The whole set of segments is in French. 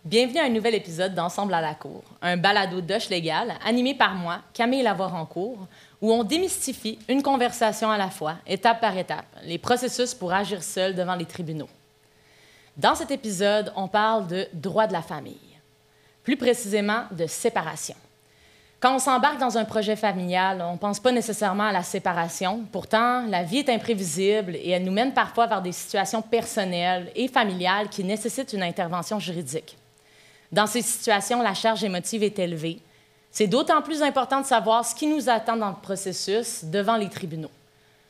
Bienvenue à un nouvel épisode d'Ensemble à la Cour, un balado d'Oche Légal animé par moi, Camille Lavoie-Rancourt, où on démystifie une conversation à la fois, étape par étape, les processus pour agir seul devant les tribunaux. Dans cet épisode, on parle de droit de la famille, plus précisément de séparation. Quand on s'embarque dans un projet familial, on ne pense pas nécessairement à la séparation. Pourtant, la vie est imprévisible et elle nous mène parfois vers des situations personnelles et familiales qui nécessitent une intervention juridique. Dans ces situations, la charge émotive est élevée. C'est d'autant plus important de savoir ce qui nous attend dans le processus devant les tribunaux.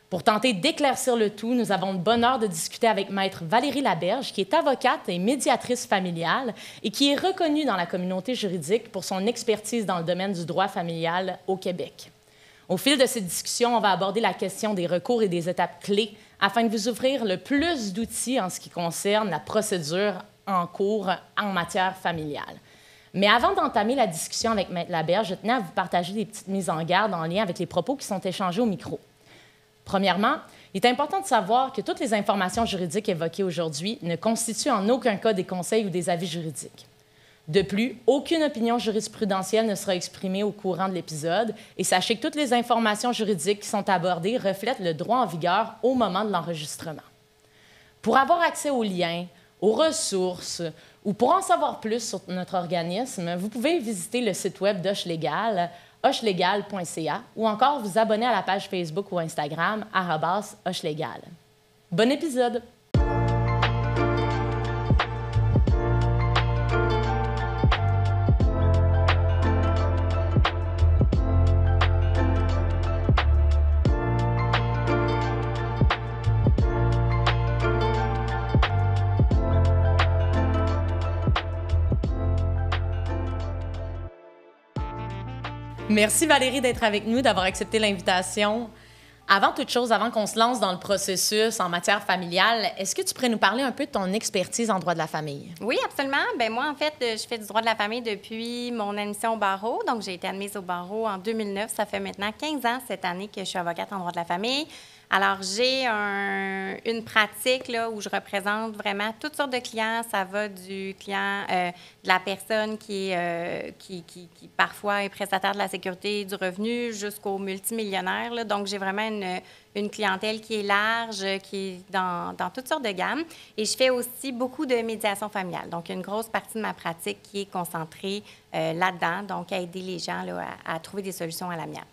Pour tenter d'éclaircir le tout, nous avons le bonheur de discuter avec Maître Valérie Laberge, qui est avocate et médiatrice familiale et qui est reconnue dans la communauté juridique pour son expertise dans le domaine du droit familial au Québec. Au fil de cette discussion, on va aborder la question des recours et des étapes clés afin de vous offrir le plus d'outils en ce qui concerne la procédure en cours en matière familiale. Mais avant d'entamer la discussion avec Maître Laberge, je tenais à vous partager des petites mises en garde en lien avec les propos qui sont échangés au micro. Premièrement, il est important de savoir que toutes les informations juridiques évoquées aujourd'hui ne constituent en aucun cas des conseils ou des avis juridiques. De plus, aucune opinion jurisprudentielle ne sera exprimée au courant de l'épisode et sachez que toutes les informations juridiques qui sont abordées reflètent le droit en vigueur au moment de l'enregistrement. Pour avoir accès aux liens, aux ressources ou pour en savoir plus sur notre organisme, vous pouvez visiter le site web d'Oche Légal, ochelegal.ca, ou encore vous abonner à la page Facebook ou Instagram, @OcheLégal. Bon épisode! Merci Valérie d'être avec nous, d'avoir accepté l'invitation. Avant toute chose, avant qu'on se lance dans le processus en matière familiale, est-ce que tu pourrais nous parler un peu de ton expertise en droit de la famille? Oui, absolument. Bien, moi, en fait, je fais du droit de la famille depuis mon admission au barreau. Donc, j'ai été admise au barreau en 2009. Ça fait maintenant 15 ans cette année que je suis avocate en droit de la famille. Alors, j'ai une pratique là, où je représente vraiment toutes sortes de clients. Ça va du client, de la personne qui parfois est prestataire de la sécurité du revenu jusqu'au multimillionnaire. Là. Donc, j'ai vraiment une clientèle qui est large, qui est dans toutes sortes de gammes. Et je fais aussi beaucoup de médiation familiale. Donc, il y a une grosse partie de ma pratique qui est concentrée là-dedans, donc à aider les gens là, à trouver des solutions à l'amiable.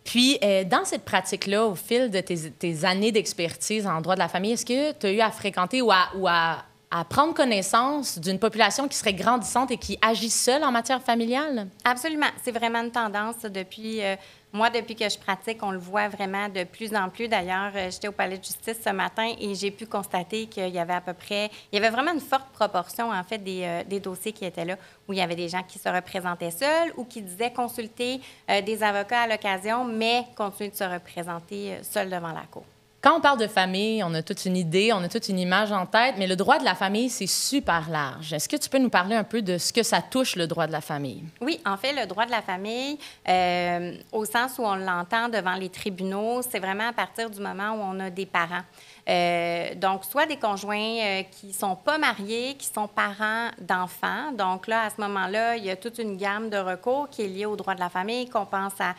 Puis, dans cette pratique-là, au fil de tes années d'expertise en droit de la famille, est-ce que tu as eu à fréquenter ou à prendre connaissance d'une population qui serait grandissante et qui agit seule en matière familiale? Absolument. C'est vraiment une tendance depuis... Moi, depuis que je pratique, on le voit vraiment de plus en plus. D'ailleurs, j'étais au palais de justice ce matin et j'ai pu constater qu'il y avait à peu près... Il y avait vraiment une forte proportion, en fait, des dossiers qui étaient là, où il y avait des gens qui se représentaient seuls ou qui disaient consulter des avocats à l'occasion, mais continuer de se représenter seuls devant la cour. Quand on parle de famille, on a toute une idée, on a toute une image en tête, mais le droit de la famille, c'est super large. Est-ce que tu peux nous parler un peu de ce que ça touche, le droit de la famille? Oui, en fait, le droit de la famille, au sens où on l'entend devant les tribunaux, c'est vraiment à partir du moment où on a des parents. Donc, soit des conjoints qui ne sont pas mariés, qui sont parents d'enfants. Donc là, à ce moment-là, il y a toute une gamme de recours qui est liée au droit de la famille, qu'on pense à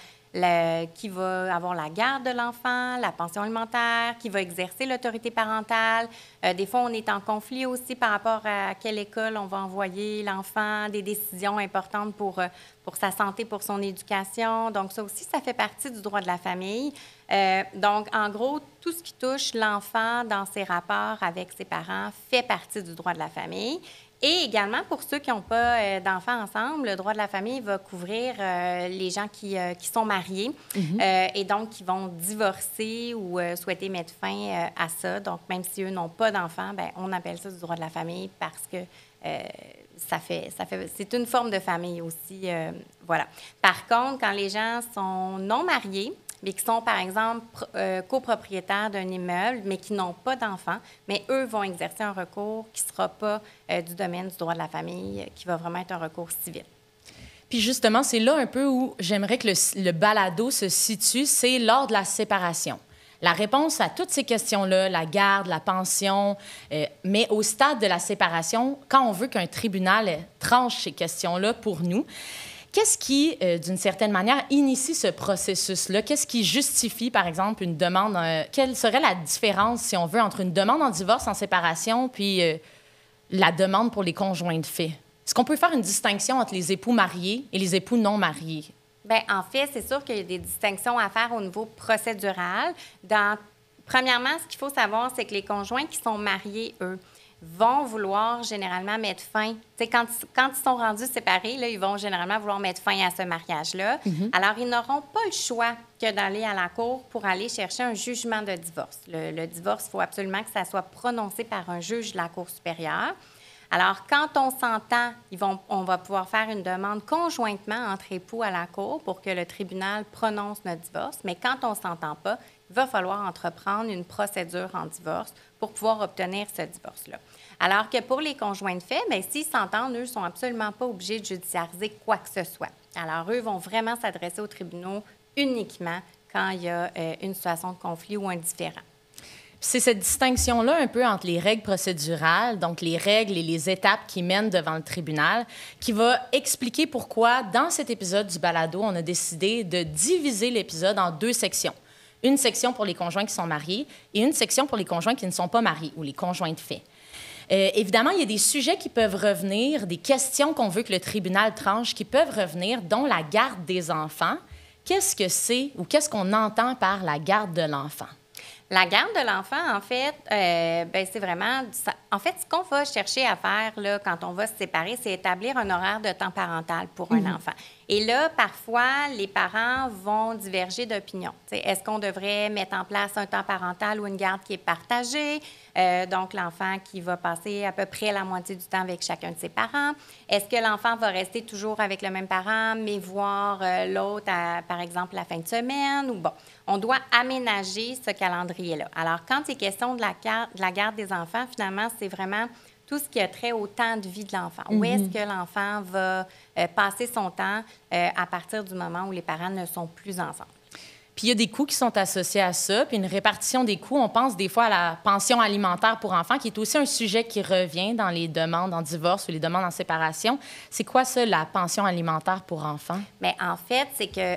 qui va avoir la garde de l'enfant, la pension alimentaire, qui va exercer l'autorité parentale. Des fois, on est en conflit aussi par rapport à quelle école on va envoyer l'enfant, des décisions importantes pour sa santé, pour son éducation. Donc, ça aussi, ça fait partie du droit de la famille. Donc, en gros, tout ce qui touche l'enfant dans ses rapports avec ses parents fait partie du droit de la famille. Et également, pour ceux qui n'ont pas d'enfants ensemble, le droit de la famille va couvrir les gens qui sont mariés et donc qui vont divorcer ou souhaiter mettre fin à ça. Donc, même si eux n'ont pas d'enfants, bien, on appelle ça du droit de la famille parce que c'est une forme de famille aussi. Voilà. Par contre, quand les gens sont non mariés, mais qui sont, par exemple, copropriétaires d'un immeuble, mais qui n'ont pas d'enfants, mais eux vont exercer un recours qui ne sera pas du domaine du droit de la famille, qui va vraiment être un recours civil. Puis justement, c'est là un peu où j'aimerais que le balado se situe, c'est lors de la séparation. La réponse à toutes ces questions-là, la garde, la pension, mais au stade de la séparation, quand on veut qu'un tribunal tranche ces questions-là pour nous, qu'est-ce qui, d'une certaine manière, initie ce processus-là? Qu'est-ce qui justifie, par exemple, une demande? Quelle serait la différence, si on veut, entre une demande en divorce, en séparation, puis la demande pour les conjoints de fait? Est-ce qu'on peut faire une distinction entre les époux mariés et les époux non mariés? Bien, en fait, c'est sûr qu'il y a des distinctions à faire au niveau procédural. Premièrement, ce qu'il faut savoir, c'est que les conjoints qui sont mariés, eux, vont vouloir généralement mettre fin. Tu sais, quand ils sont rendus séparés, là, ils vont généralement vouloir mettre fin à ce mariage-là. Alors, ils n'auront pas le choix que d'aller à la cour pour aller chercher un jugement de divorce. Le divorce, il faut absolument que ça soit prononcé par un juge de la Cour supérieure. Alors, quand on s'entend, on va pouvoir faire une demande conjointement entre époux à la cour pour que le tribunal prononce notre divorce. Mais quand on ne s'entend pas, il va falloir entreprendre une procédure en divorce pour pouvoir obtenir ce divorce-là. Alors que pour les conjoints de fait, bien, s'ils s'entendent, eux ne sont absolument pas obligés de judiciariser quoi que ce soit. Alors, eux vont vraiment s'adresser aux tribunaux uniquement quand il y a une situation de conflit ou un différend. C'est cette distinction-là un peu entre les règles procédurales, donc les règles et les étapes qui mènent devant le tribunal, qui va expliquer pourquoi, dans cet épisode du balado, on a décidé de diviser l'épisode en 2 sections. Une section pour les conjoints qui sont mariés et une section pour les conjoints qui ne sont pas mariés ou les conjoints de fait. Évidemment, il y a des sujets qui peuvent revenir, des questions qu'on veut que le tribunal tranche qui peuvent revenir, dont la garde des enfants. Qu'est-ce que c'est ou qu'est-ce qu'on entend par la garde de l'enfant? La garde de l'enfant, en fait, ben, c'est vraiment... En fait, ce qu'on va chercher à faire là, quand on va se séparer, c'est établir un horaire de temps parental pour un enfant. Et là, parfois, les parents vont diverger d'opinion. Est-ce qu'on devrait mettre en place un temps parental ou une garde qui est partagée? Donc, l'enfant qui va passer à peu près la moitié du temps avec chacun de ses parents. Est-ce que l'enfant va rester toujours avec le même parent, mais voir l'autre, par exemple, la fin de semaine? Ou bon, on doit aménager ce calendrier-là. Alors, quand il est question de la garde des enfants, finalement, c'est vraiment tout ce qui a trait au temps de vie de l'enfant. Où est-ce que l'enfant va passer son temps à partir du moment où les parents ne sont plus ensemble? Puis il y a des coûts qui sont associés à ça, puis une répartition des coûts. On pense des fois à la pension alimentaire pour enfants, qui est aussi un sujet qui revient dans les demandes en divorce ou les demandes en séparation. C'est quoi ça, la pension alimentaire pour enfants? Bien, en fait, c'est que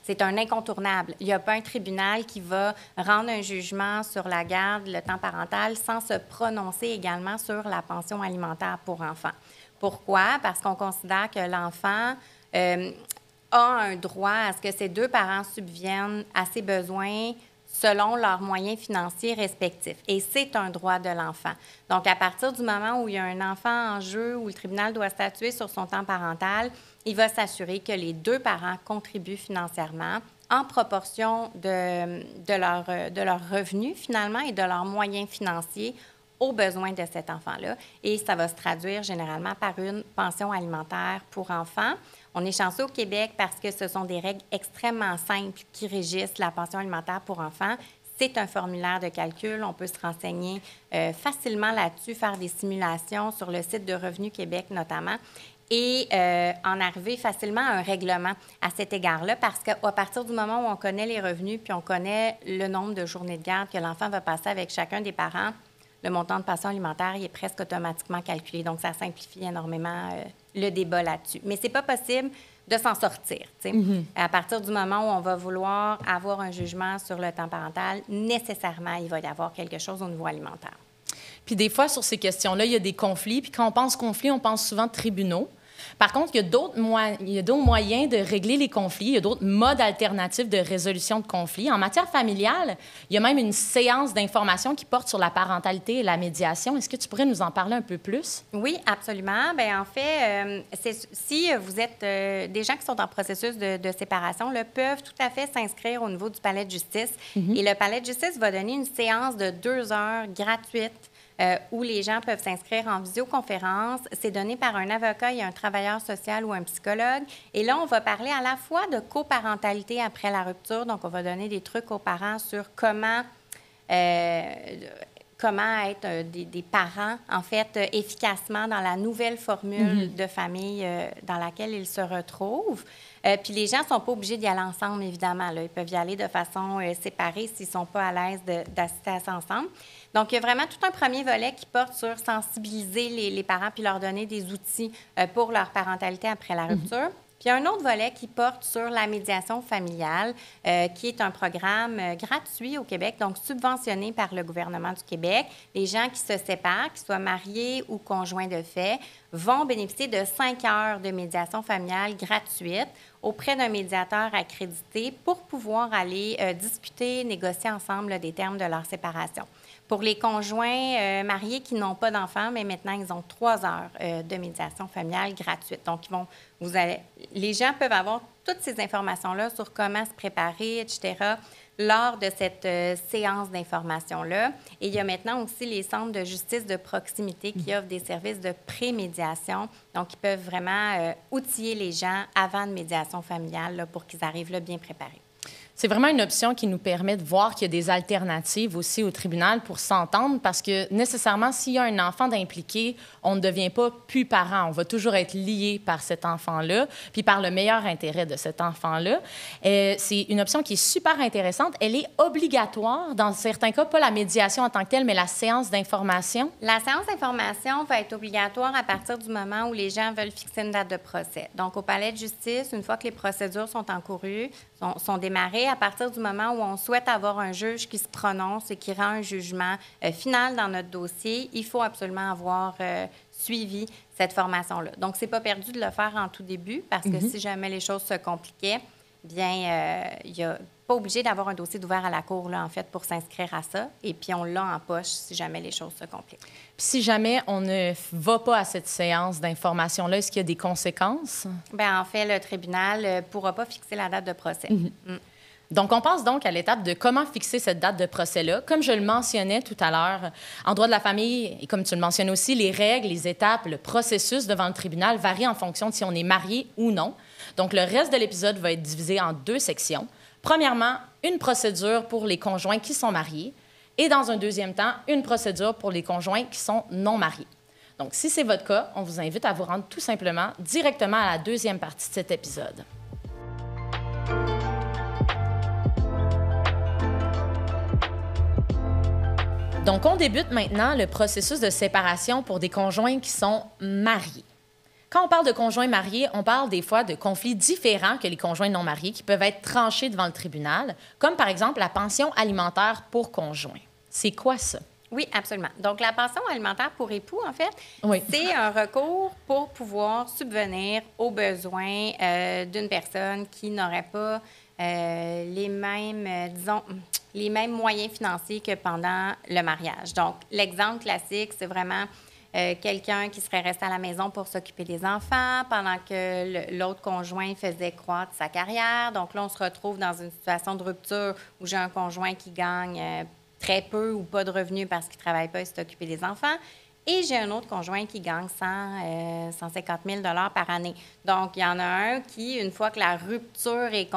c'est un incontournable. Il n'y a pas un tribunal qui va rendre un jugement sur la garde, le temps parental, sans se prononcer également sur la pension alimentaire pour enfants. Pourquoi? Parce qu'on considère que l'enfant a un droit à ce que ses 2 parents subviennent à ses besoins selon leurs moyens financiers respectifs. Et c'est un droit de l'enfant. Donc, à partir du moment où il y a un enfant en jeu, où le tribunal doit statuer sur son temps parental, il va s'assurer que les 2 parents contribuent financièrement en proportion de leur revenu, finalement, et de leurs moyens financiers aux besoins de cet enfant-là. Et ça va se traduire généralement par une pension alimentaire pour enfants. On est chanceux au Québec parce que ce sont des règles extrêmement simples qui régissent la pension alimentaire pour enfants. C'est un formulaire de calcul. On peut se renseigner facilement là-dessus, faire des simulations sur le site de Revenu Québec notamment et en arriver facilement à un règlement à cet égard-là parce qu'à partir du moment où on connaît les revenus puis on connaît le nombre de journées de garde que l'enfant va passer avec chacun des parents, le montant de pension alimentaire il est presque automatiquement calculé. Donc, ça simplifie énormément le débat là-dessus. Mais ce n'est pas possible de s'en sortir. À partir du moment où on va vouloir avoir un jugement sur le temps parental, nécessairement, il va y avoir quelque chose au niveau alimentaire. Puis des fois, sur ces questions-là, il y a des conflits. Puis quand on pense conflits, on pense souvent tribunaux. Par contre, il y a d'autres moyens de régler les conflits. Il y a d'autres modes alternatifs de résolution de conflits. En matière familiale, il y a même une séance d'information qui porte sur la parentalité et la médiation. Est-ce que tu pourrais nous en parler un peu plus? Oui, absolument. Bien, en fait, si vous êtes des gens qui sont en processus de séparation, là, peuvent tout à fait s'inscrire au niveau du palais de justice. Et le palais de justice va donner une séance de 2 heures gratuite où les gens peuvent s'inscrire en visioconférence. C'est donné par un avocat et un travailleur social ou un psychologue. Et là, on va parler à la fois de coparentalité après la rupture. Donc, on va donner des trucs aux parents sur comment comment être des parents, en fait, efficacement dans la nouvelle formule de famille dans laquelle ils se retrouvent. Puis les gens ne sont pas obligés d'y aller ensemble, évidemment. Là. Ils peuvent y aller de façon séparée s'ils ne sont pas à l'aise d'assister à ça ensemble. Donc, il y a vraiment tout un premier volet qui porte sur sensibiliser les parents puis leur donner des outils pour leur parentalité après la rupture. Puis il y a un autre volet qui porte sur la médiation familiale, qui est un programme gratuit au Québec, donc subventionné par le gouvernement du Québec. Les gens qui se séparent, qu'ils soient mariés ou conjoints de fait, vont bénéficier de 5 heures de médiation familiale gratuite auprès d'un médiateur accrédité pour pouvoir aller discuter, négocier ensemble là, des termes de leur séparation. Pour les conjoints mariés qui n'ont pas d'enfants, mais maintenant, ils ont 3 heures de médiation familiale gratuite. Donc, les gens peuvent avoir toutes ces informations-là sur comment se préparer, etc., lors de cette séance d'information-là. Et il y a maintenant aussi les centres de justice de proximité qui offrent des services de pré-médiation. Donc, ils peuvent vraiment outiller les gens avant une médiation familiale là, pour qu'ils arrivent là, bien préparés. C'est vraiment une option qui nous permet de voir qu'il y a des alternatives aussi au tribunal pour s'entendre parce que nécessairement, s'il y a un enfant d'impliqué, on ne devient pas plus parent. On va toujours être lié par cet enfant-là, puis par le meilleur intérêt de cet enfant-là. C'est une option qui est super intéressante. Elle est obligatoire dans certains cas, pas la médiation en tant que telle, mais la séance d'information. La séance d'information va être obligatoire à partir du moment où les gens veulent fixer une date de procès. Donc, au palais de justice, une fois que les procédures sont encourues, sont démarrées, à partir du moment où on souhaite avoir un juge qui se prononce et qui rend un jugement final dans notre dossier, il faut absolument avoir suivi cette formation-là. Donc, c'est pas perdu de le faire en tout début parce que si jamais les choses se compliquaient, bien, il n'y a pas obligé d'avoir un dossier d'ouvert à la cour, là, en fait, pour s'inscrire à ça. Et puis, on l'a en poche si jamais les choses se compliquent. Puis si jamais on ne va pas à cette séance d'information-là, est-ce qu'il y a des conséquences? Bien, en fait, le tribunal ne pourra pas fixer la date de procès. Donc, on passe donc à l'étape de comment fixer cette date de procès-là. Comme je le mentionnais tout à l'heure, en droit de la famille, et comme tu le mentionnes aussi, les règles, les étapes, le processus devant le tribunal varient en fonction de si on est marié ou non. Donc, le reste de l'épisode va être divisé en 2 sections. Premièrement, une procédure pour les conjoints qui sont mariés et, dans un deuxième temps, une procédure pour les conjoints qui sont non mariés. Donc, si c'est votre cas, on vous invite à vous rendre tout simplement directement à la deuxième partie de cet épisode. Donc, on débute maintenant le processus de séparation pour des conjoints qui sont mariés. Quand on parle de conjoints mariés, on parle des fois de conflits différents que les conjoints non mariés qui peuvent être tranchés devant le tribunal, comme par exemple la pension alimentaire pour conjoint. C'est quoi ça? Oui, absolument. Donc, la pension alimentaire pour époux, en fait, oui. C'est un recours pour pouvoir subvenir aux besoins d'une personne qui n'aurait pas les mêmes moyens financiers que pendant le mariage. Donc, l'exemple classique, c'est vraiment quelqu'un qui serait resté à la maison pour s'occuper des enfants pendant que l'autre conjoint faisait croître sa carrière. Donc là, on se retrouve dans une situation de rupture où j'ai un conjoint qui gagne très peu ou pas de revenus parce qu'il ne travaille pas et s'est occupé des enfants. Et j'ai un autre conjoint qui gagne 150 000 $ par année. Donc, il y en a un qui, une fois que la rupture est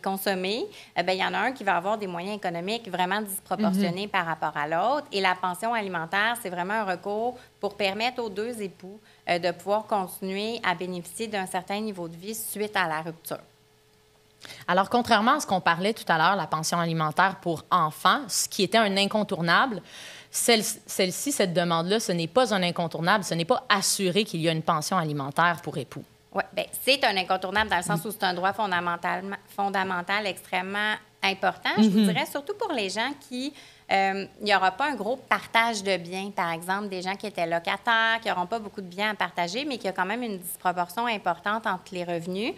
consommée, il y en a un qui va avoir des moyens économiques vraiment disproportionnés par rapport à l'autre. Et la pension alimentaire, c'est vraiment un recours pour permettre aux 2 époux de pouvoir continuer à bénéficier d'un certain niveau de vie suite à la rupture. Alors, contrairement à ce qu'on parlait tout à l'heure, la pension alimentaire pour enfants, ce qui était un incontournable, celle-ci, cette demande-là, ce n'est pas un incontournable, ce n'est pas assuré qu'il y a une pension alimentaire pour époux. Oui, bien, c'est un incontournable dans le sens où c'est un droit fondamental extrêmement important. Je vous dirais, surtout pour les gens qui... il n'y aura pas un gros partage de biens, par exemple, des gens qui étaient locataires, qui n'auront pas beaucoup de biens à partager, mais qui a quand même une disproportion importante entre les revenus.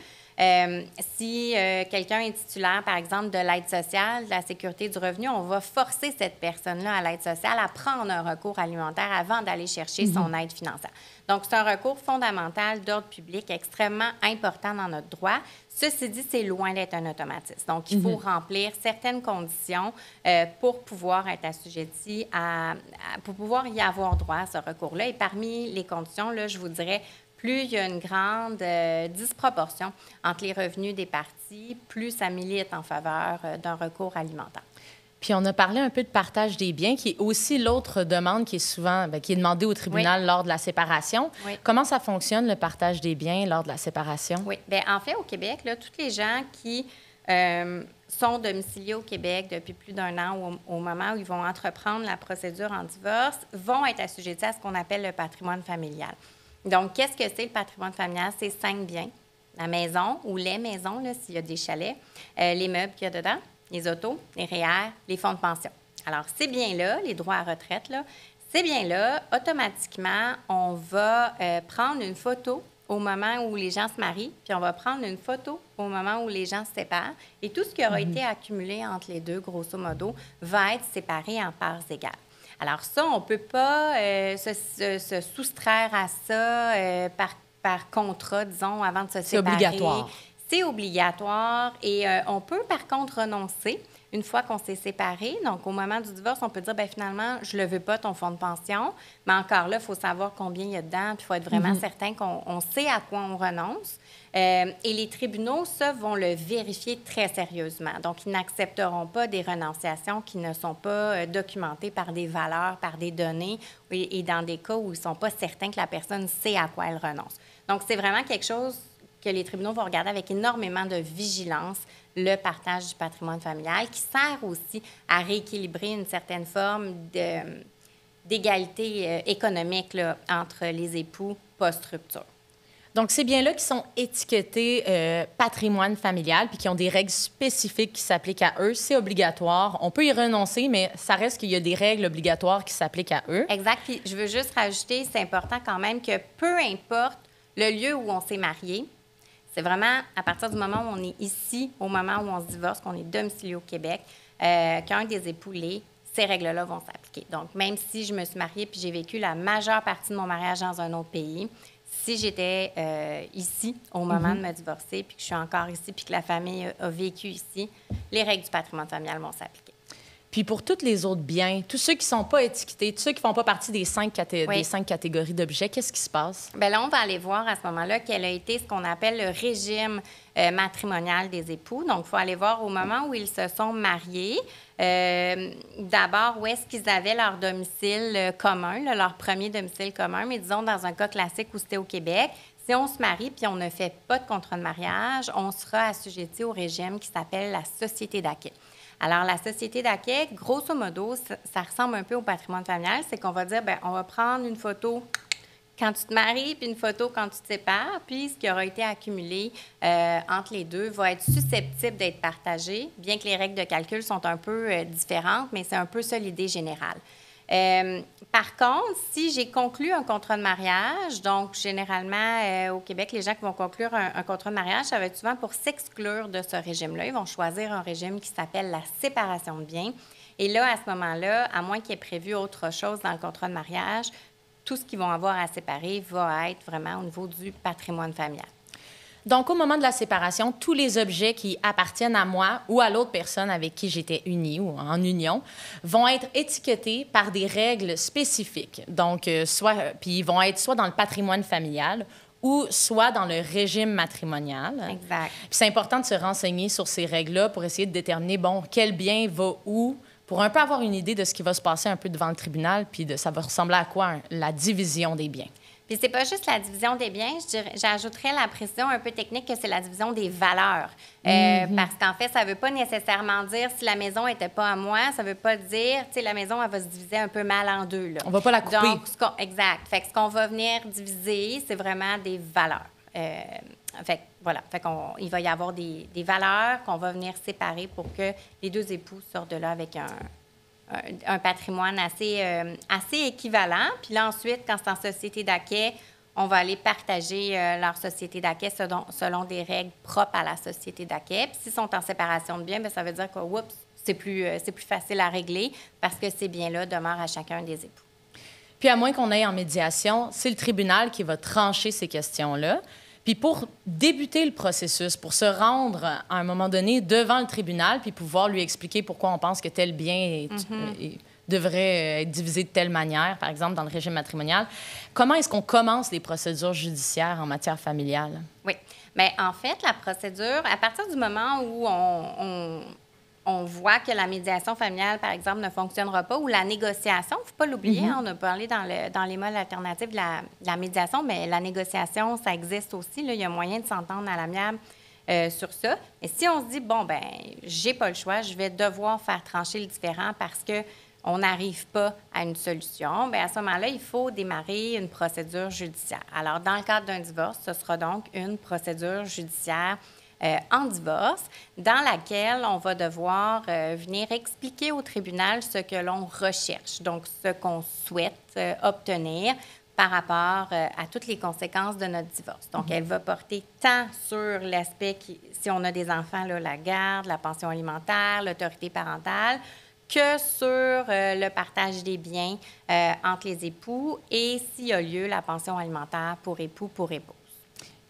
Si quelqu'un est titulaire, par exemple, de l'aide sociale, de la sécurité du revenu, on va forcer cette personne-là à l'aide sociale à prendre un recours alimentaire avant d'aller chercher son aide financière. Donc, c'est un recours fondamental d'ordre public extrêmement important dans notre droit. Ceci dit, c'est loin d'être un automatisme. Donc, il faut remplir certaines conditions pour pouvoir être assujetti pour pouvoir y avoir droit à ce recours-là. Et parmi les conditions, là, je vous dirais, plus il y a une grande disproportion entre les revenus des parties, plus ça milite en faveur d'un recours alimentaire. Puis on a parlé un peu de partage des biens, qui est aussi l'autre demande qui est souvent, qui est demandée au tribunal lors de la séparation. Oui. Comment ça fonctionne, le partage des biens lors de la séparation? Oui. Bien, en fait, au Québec, là, tous les gens qui sont domiciliés au Québec depuis plus d'1 an au moment où ils vont entreprendre la procédure en divorce vont être assujettis à ce qu'on appelle le patrimoine familial. Donc, qu'est-ce que c'est le patrimoine familial? C'est 5 biens. La maison ou les maisons, là, s'il y a des chalets, les meubles qu'il y a dedans, les autos, les REER, les fonds de pension. Alors, ces biens-là, les droits à retraite, là, ces biens-là, automatiquement, on va prendre une photo au moment où les gens se marient, puis on va prendre une photo au moment où les gens se séparent. Et tout ce qui aura été accumulé entre les deux, grosso modo, va être séparé en parts égales. Alors ça, on ne peut pas se soustraire à ça par contrat, disons, avant de se séparer. C'est obligatoire. C'est obligatoire et on peut, par contre, renoncer une fois qu'on s'est séparé. Donc, au moment du divorce, on peut dire, bien finalement, je ne le veux pas, ton fonds de pension. Mais encore là, il faut savoir combien il y a dedans, puis il faut être vraiment certain qu'on sait à quoi on renonce. Et les tribunaux, ça, vont le vérifier très sérieusement. Donc, ils n'accepteront pas des renonciations qui ne sont pas documentées par des valeurs, par des données, et dans des cas où ils ne sont pas certains que la personne sait à quoi elle renonce. Donc, c'est vraiment quelque chose que les tribunaux vont regarder avec énormément de vigilance, le partage du patrimoine familial, qui sert aussi à rééquilibrer une certaine forme d'égalité économique là, entre les époux post-rupture. Donc, ces biens-là qui sont étiquetés patrimoine familial puis qui ont des règles spécifiques qui s'appliquent à eux, c'est obligatoire. On peut y renoncer, mais ça reste qu'il y a des règles obligatoires qui s'appliquent à eux. Exact. Puis je veux juste rajouter, c'est important quand même que peu importe le lieu où on s'est marié, c'est vraiment à partir du moment où on est ici, au moment où on se divorce, qu'on est domicilié au Québec, qu'un des époux l'est, ces règles-là vont s'appliquer. Donc, même si je me suis mariée puis j'ai vécu la majeure partie de mon mariage dans un autre pays, si j'étais ici au moment de me divorcer puis que je suis encore ici puis que la famille a vécu ici, les règles du patrimoine familial vont s'appliquer. Puis pour tous les autres biens, tous ceux qui ne sont pas étiquetés, tous ceux qui ne font pas partie des 5 catégories d'objets, qu'est-ce qui se passe? Bien là, on va aller voir à ce moment-là quel a été ce qu'on appelle le régime matrimonial des époux. Donc, il faut aller voir au moment où ils se sont mariés, d'abord, où est-ce qu'ils avaient leur domicile commun, là, leur premier domicile commun, mais disons dans un cas classique où c'était au Québec. Si on se marie puis on ne fait pas de contrat de mariage, on sera assujetti au régime qui s'appelle la société d'acquêt. Alors, la société d'acquêt, grosso modo, ça ressemble un peu au patrimoine familial. C'est qu'on va dire, bien, on va prendre une photo quand tu te maries, puis une photo quand tu te sépares, puis ce qui aura été accumulé entre les deux va être susceptible d'être partagé, bien que les règles de calcul sont un peu différentes, mais c'est un peu ça l'idée générale. Par contre, si j'ai conclu un contrat de mariage, donc généralement au Québec, les gens qui vont conclure un contrat de mariage, ça va être souvent pour s'exclure de ce régime-là. Ils vont choisir un régime qui s'appelle la séparation de biens. Et là, à ce moment-là, à moins qu'il y ait prévu autre chose dans le contrat de mariage, tout ce qu'ils vont avoir à séparer va être vraiment au niveau du patrimoine familial. Donc, au moment de la séparation, tous les objets qui appartiennent à moi ou à l'autre personne avec qui j'étais unie ou en union vont être étiquetés par des règles spécifiques. Donc, puis ils vont être soit dans le patrimoine familial ou soit dans le régime matrimonial. Exact. Puis c'est important de se renseigner sur ces règles-là pour essayer de déterminer, bon, quel bien va où, pour un peu avoir une idée de ce qui va se passer un peu devant le tribunal, puis ça va ressembler à quoi, la division des biens. Puis c'est pas juste la division des biens, j'ajouterais la précision un peu technique que c'est la division des valeurs. Parce qu'en fait, ça veut pas nécessairement dire si la maison était pas à moi, ça veut pas dire, tu sais, la maison, elle va se diviser un peu mal en deux. Là. On va pas la couper. Donc, exact. Fait que ce qu'on va venir diviser, c'est vraiment des valeurs. Fait que, voilà. Fait il va y avoir des valeurs qu'on va venir séparer pour que les deux époux sortent de là avec un patrimoine assez équivalent. Puis là, ensuite, quand c'est en société d'acquêt, on va aller partager leur société d'acquêt selon des règles propres à la société d'acquêt. Puis s'ils sont en séparation de biens, bien, ça veut dire que, c'est plus facile à régler parce que ces biens-là demeurent à chacun des époux. Puis à moins qu'on aille en médiation, c'est le tribunal qui va trancher ces questions-là. Puis pour débuter le processus, pour se rendre à un moment donné devant le tribunal, puis pouvoir lui expliquer pourquoi on pense que tel bien devrait être divisé de telle manière, par exemple dans le régime matrimonial, comment est-ce qu'on commence les procédures judiciaires en matière familiale? Oui. Bien, en fait, la procédure, à partir du moment où on voit que la médiation familiale, par exemple, ne fonctionnera pas, ou la négociation, il ne faut pas l'oublier, hein, on a parlé dans les modes alternatifs de la médiation, mais la négociation, ça existe aussi. Là, il y a moyen de s'entendre à l'amiable sur ça. Et si on se dit, bon, ben j'ai pas le choix, je vais devoir faire trancher le différend parce qu'on n'arrive pas à une solution, bien, à ce moment-là, il faut démarrer une procédure judiciaire. Alors, dans le cadre d'un divorce, ce sera donc une procédure judiciaire en divorce, dans laquelle on va devoir venir expliquer au tribunal ce que l'on recherche, donc ce qu'on souhaite obtenir par rapport à toutes les conséquences de notre divorce. Donc, elle va porter tant sur l'aspect, si on a des enfants, là, la garde, la pension alimentaire, l'autorité parentale, que sur le partage des biens entre les époux et, s'il y a lieu, la pension alimentaire pour époux, pour épouse.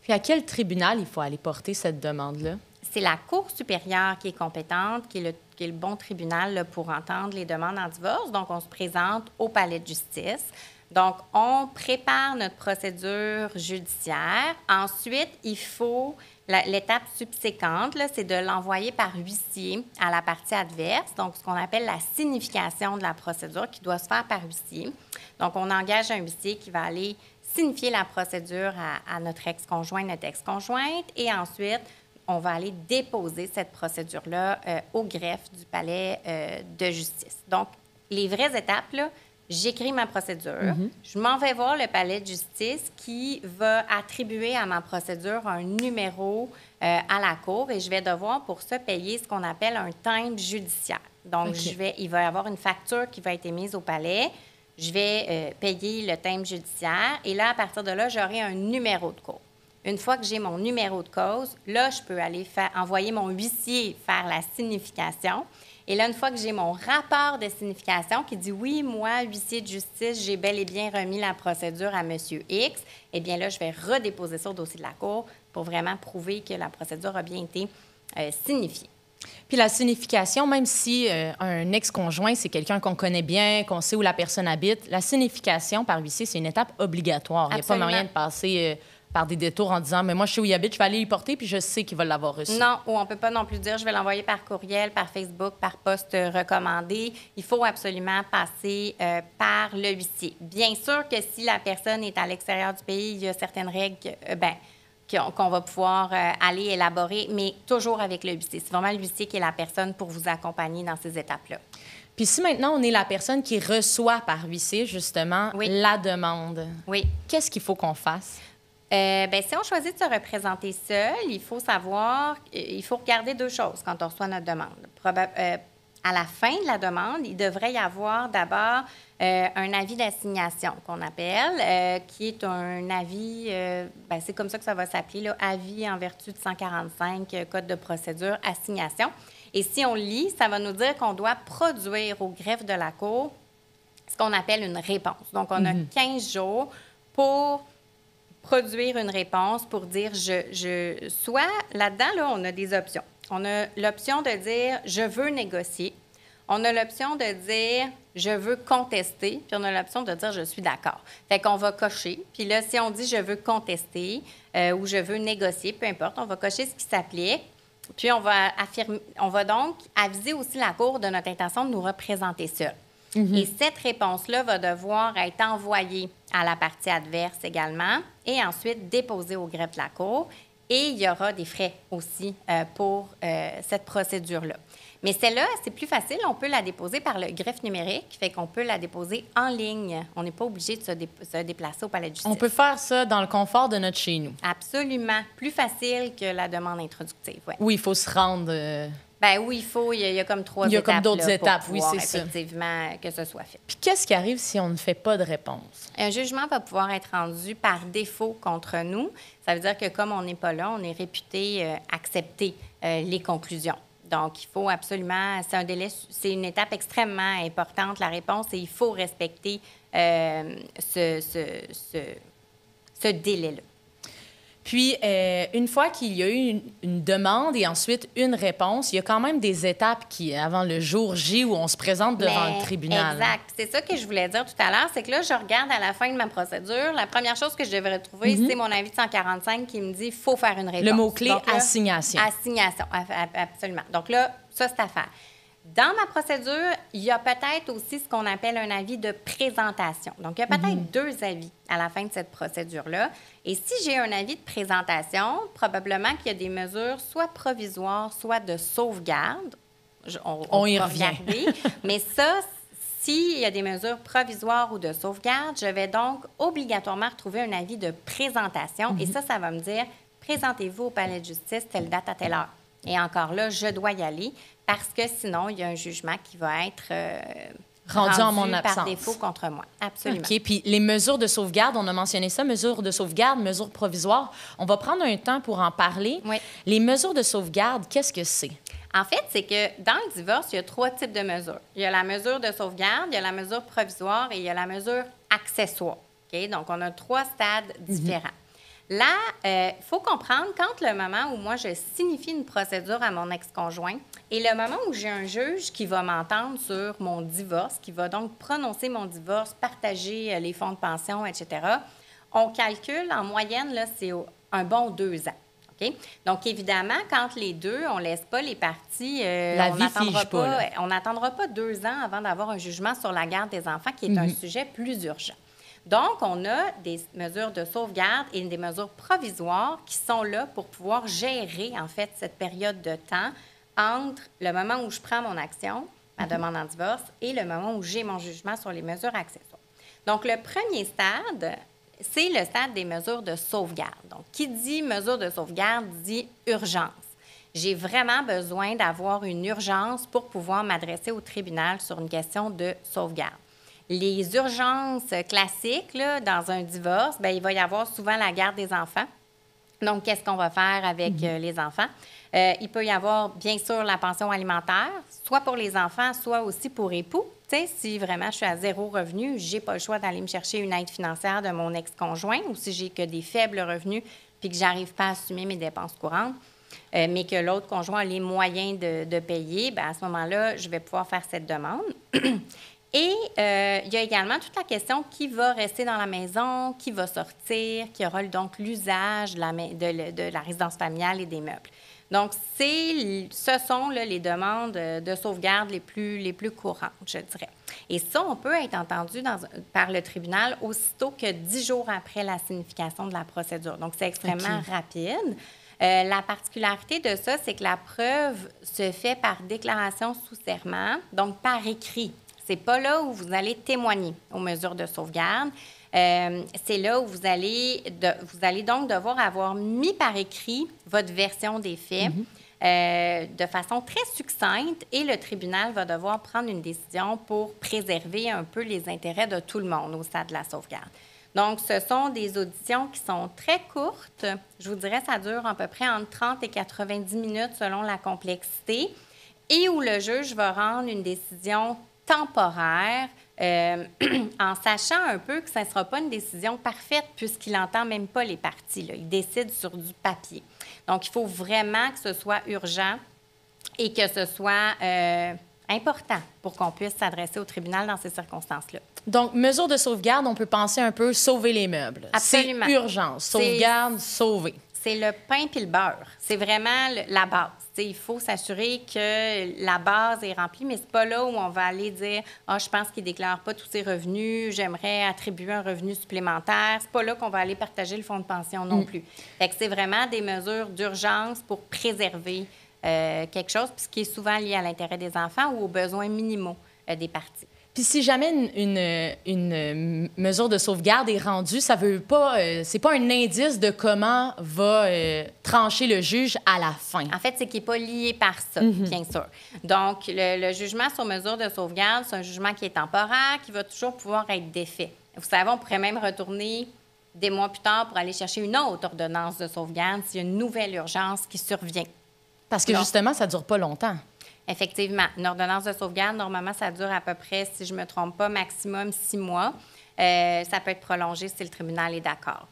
Puis à quel tribunal il faut aller porter cette demande-là? C'est la Cour supérieure qui est compétente, qui est le bon tribunal là, pour entendre les demandes en divorce. Donc, on se présente au palais de justice. Donc, on prépare notre procédure judiciaire. Ensuite, il faut... L'étape subséquente, là, c'est de l'envoyer par huissier à la partie adverse, donc ce qu'on appelle la signification de la procédure qui doit se faire par huissier. Donc, on engage un huissier qui va aller signifier la procédure à notre ex-conjoint, notre ex-conjointe, et ensuite, on va aller déposer cette procédure-là au greffe du palais de justice. Donc, les vraies étapes, là, j'écris ma procédure, je m'en vais voir le palais de justice qui va attribuer à ma procédure un numéro à la cour et je vais devoir pour ça payer ce qu'on appelle un timbre judiciaire. Donc, il va y avoir une facture qui va être émise au palais. Je vais payer le timbre judiciaire et là, à partir de là, j'aurai un numéro de cour. Une fois que j'ai mon numéro de cause, là, je peux aller envoyer mon huissier faire la signification. Et là, une fois que j'ai mon rapport de signification qui dit « Oui, moi, huissier de justice, j'ai bel et bien remis la procédure à M. X », eh bien là, je vais redéposer ça au dossier de la Cour pour vraiment prouver que la procédure a bien été signifiée. Puis la signification, même si un ex-conjoint, c'est quelqu'un qu'on connaît bien, qu'on sait où la personne habite, la signification par huissier, c'est une étape obligatoire. Il n'y a pas moyen de passer... par des détours en disant « mais moi, je sais où il habite, je vais aller y porter, puis je sais qu'il va l'avoir reçu ». Non, ou on ne peut pas non plus dire « je vais l'envoyer par courriel, par Facebook, par poste recommandé ». Il faut absolument passer par le huissier. Bien sûr que si la personne est à l'extérieur du pays, il y a certaines règles qu'on va pouvoir aller élaborer, mais toujours avec le huissier. C'est vraiment le huissier qui est la personne pour vous accompagner dans ces étapes-là. Puis si maintenant, on est la personne qui reçoit par huissier, justement, la demande, qu'est-ce qu'il faut qu'on fasse? Si on choisit de se représenter seul, il faut regarder deux choses quand on reçoit notre demande. À la fin de la demande, il devrait y avoir d'abord un avis d'assignation qu'on appelle, qui est un avis, c'est comme ça que ça va s'appeler, là, avis en vertu de 145 Code de procédure, assignation. Et si on lit, ça va nous dire qu'on doit produire au greffe de la Cour ce qu'on appelle une réponse. Donc, on a 15 jours pour produire une réponse pour dire soit là-dedans, là, on a des options. On a l'option de dire je veux négocier. On a l'option de dire je veux contester. Puis on a l'option de dire je suis d'accord. Fait qu'on va cocher. Puis là, si on dit je veux contester ou je veux négocier, peu importe, on va cocher ce qui s'applique. Puis on va donc aviser aussi la Cour de notre intention de nous représenter seul. Et cette réponse-là va devoir être envoyée à la partie adverse également et ensuite déposée au greffe de la Cour. Et il y aura des frais aussi pour cette procédure-là. Mais celle-là, c'est plus facile. On peut la déposer par le greffe numérique, fait qu'on peut la déposer en ligne. On n'est pas obligé de se déplacer au palais de justice. On peut faire ça dans le confort de notre chez nous. Absolument. Plus facile que la demande introductive, oui. Oui, il faut se rendre... oui, il y a comme trois étapes. Il y a comme d'autres étapes, oui, c'est ça. Effectivement, que ce soit fait. Puis qu'est-ce qui arrive si on ne fait pas de réponse? Un jugement va pouvoir être rendu par défaut contre nous. Ça veut dire que comme on n'est pas là, on est réputé accepter les conclusions. Donc, il faut absolument... C'est une étape extrêmement importante, la réponse, et il faut respecter ce délai-là. Puis, une fois qu'il y a eu une demande et ensuite une réponse, il y a quand même des étapes avant le jour J où on se présente devant le tribunal. Exact. C'est ça que je voulais dire tout à l'heure, c'est que là, je regarde à la fin de ma procédure, la première chose que je devrais trouver, c'est mon avis de 145 qui me dit qu'il faut faire une réponse. Le mot-clé, assignation. Assignation, absolument. Donc là, ça, c'est à faire. Dans ma procédure, il y a peut-être aussi ce qu'on appelle un avis de présentation. Donc, il y a peut-être 2 avis à la fin de cette procédure-là. Et si j'ai un avis de présentation, probablement qu'il y a des mesures soit provisoires, soit de sauvegarde. On y revient. Mais ça, s'il y a des mesures provisoires ou de sauvegarde, je vais donc obligatoirement retrouver un avis de présentation. Et ça va me dire, présentez-vous au palais de justice, telle date à telle heure. Et encore là, je dois y aller parce que sinon, il y a un jugement qui va être rendu en mon absence. Par défaut contre moi. Absolument. OK. Puis les mesures de sauvegarde, on a mentionné ça, mesures de sauvegarde, mesures provisoires. On va prendre un temps pour en parler. Oui. Les mesures de sauvegarde, qu'est-ce que c'est? En fait, c'est que dans le divorce, il y a 3 types de mesures. Il y a la mesure de sauvegarde, il y a la mesure provisoire et il y a la mesure accessoire. OK? Donc, on a 3 stades différents. Là, il faut comprendre, quand le moment où moi, je signifie une procédure à mon ex-conjoint et le moment où j'ai un juge qui va m'entendre sur mon divorce, qui va donc prononcer mon divorce, partager les fonds de pension, etc., on calcule, en moyenne, là, c'est un bon 2 ans. Okay? Donc, évidemment, quand les deux, on ne laisse pas les parties... on n'attendra pas 2 ans avant d'avoir un jugement sur la garde des enfants, qui est un sujet plus urgent. Donc, on a des mesures de sauvegarde et des mesures provisoires qui sont là pour pouvoir gérer, en fait, cette période de temps entre le moment où je prends mon action, ma demande en divorce, et le moment où j'ai mon jugement sur les mesures accessoires. Donc, le premier stade, c'est le stade des mesures de sauvegarde. Donc, qui dit mesure de sauvegarde dit urgence. J'ai vraiment besoin d'avoir une urgence pour pouvoir m'adresser au tribunal sur une question de sauvegarde. Les urgences classiques, là, dans un divorce, bien, il va y avoir souvent la garde des enfants. Donc, qu'est-ce qu'on va faire avec les enfants? Il peut y avoir, bien sûr, la pension alimentaire, soit pour les enfants, soit aussi pour époux. Tu sais, si vraiment je suis à 0 revenu, je n'ai pas le choix d'aller me chercher une aide financière de mon ex-conjoint, ou si j'ai que des faibles revenus puis que je n'arrive pas à assumer mes dépenses courantes, mais que l'autre conjoint a les moyens de payer, bien, à ce moment-là, je vais pouvoir faire cette demande. Et il y a également toute la question qui va rester dans la maison, qui va sortir, qui aura donc l'usage de la résidence familiale et des meubles. Donc, ce sont là, les demandes de sauvegarde les plus courantes, je dirais. Et ça, on peut être entendu par le tribunal aussitôt que 10 jours après la signification de la procédure. Donc, c'est extrêmement rapide. La particularité de ça, c'est que la preuve se fait par déclaration sous serment, donc par écrit. C'est pas là où vous allez témoigner aux mesures de sauvegarde. C'est là où vous allez donc devoir avoir mis par écrit votre version des faits de façon très succincte et le tribunal va devoir prendre une décision pour préserver un peu les intérêts de tout le monde au stade de la sauvegarde. Donc, ce sont des auditions qui sont très courtes. Je vous dirais, ça dure à peu près entre 30 et 90 minutes selon la complexité et où le juge va rendre une décision temporaire, en sachant un peu que ça ne sera pas une décision parfaite puisqu'il n'entend même pas les parties. Là. Il décide sur du papier. Donc, il faut vraiment que ce soit urgent et que ce soit important pour qu'on puisse s'adresser au tribunal dans ces circonstances-là. Donc, mesure de sauvegarde, on peut penser un peu sauver les meubles. Absolument. C'est urgence. Sauvegarde, sauver. C'est le pain puis le beurre. C'est vraiment la base. T'sais, il faut s'assurer que la base est remplie, mais c'est pas là où on va aller dire « Ah, je pense qu'il ne déclare pas tous ses revenus, j'aimerais attribuer un revenu supplémentaire. » C'est pas là qu'on va aller partager le fonds de pension non plus. Fait que c'est vraiment des mesures d'urgence pour préserver quelque chose, puis ce qui est souvent lié à l'intérêt des enfants ou aux besoins minimaux des parties. Puis si jamais une mesure de sauvegarde est rendue, ça veut pas, c'est pas un indice de comment va trancher le juge à la fin. En fait, c'est qu'il n'est pas lié par ça, bien sûr. Donc, le jugement sur mesure de sauvegarde, c'est un jugement qui est temporaire, qui va toujours pouvoir être défait. Vous savez, on pourrait même retourner des mois plus tard pour aller chercher une autre ordonnance de sauvegarde s'il y a une nouvelle urgence qui survient. Parce que justement, ça ne dure pas longtemps. Effectivement. Une ordonnance de sauvegarde, normalement, ça dure à peu près, si je ne me trompe pas, maximum 6 mois. Ça peut être prolongé si le tribunal est d'accord.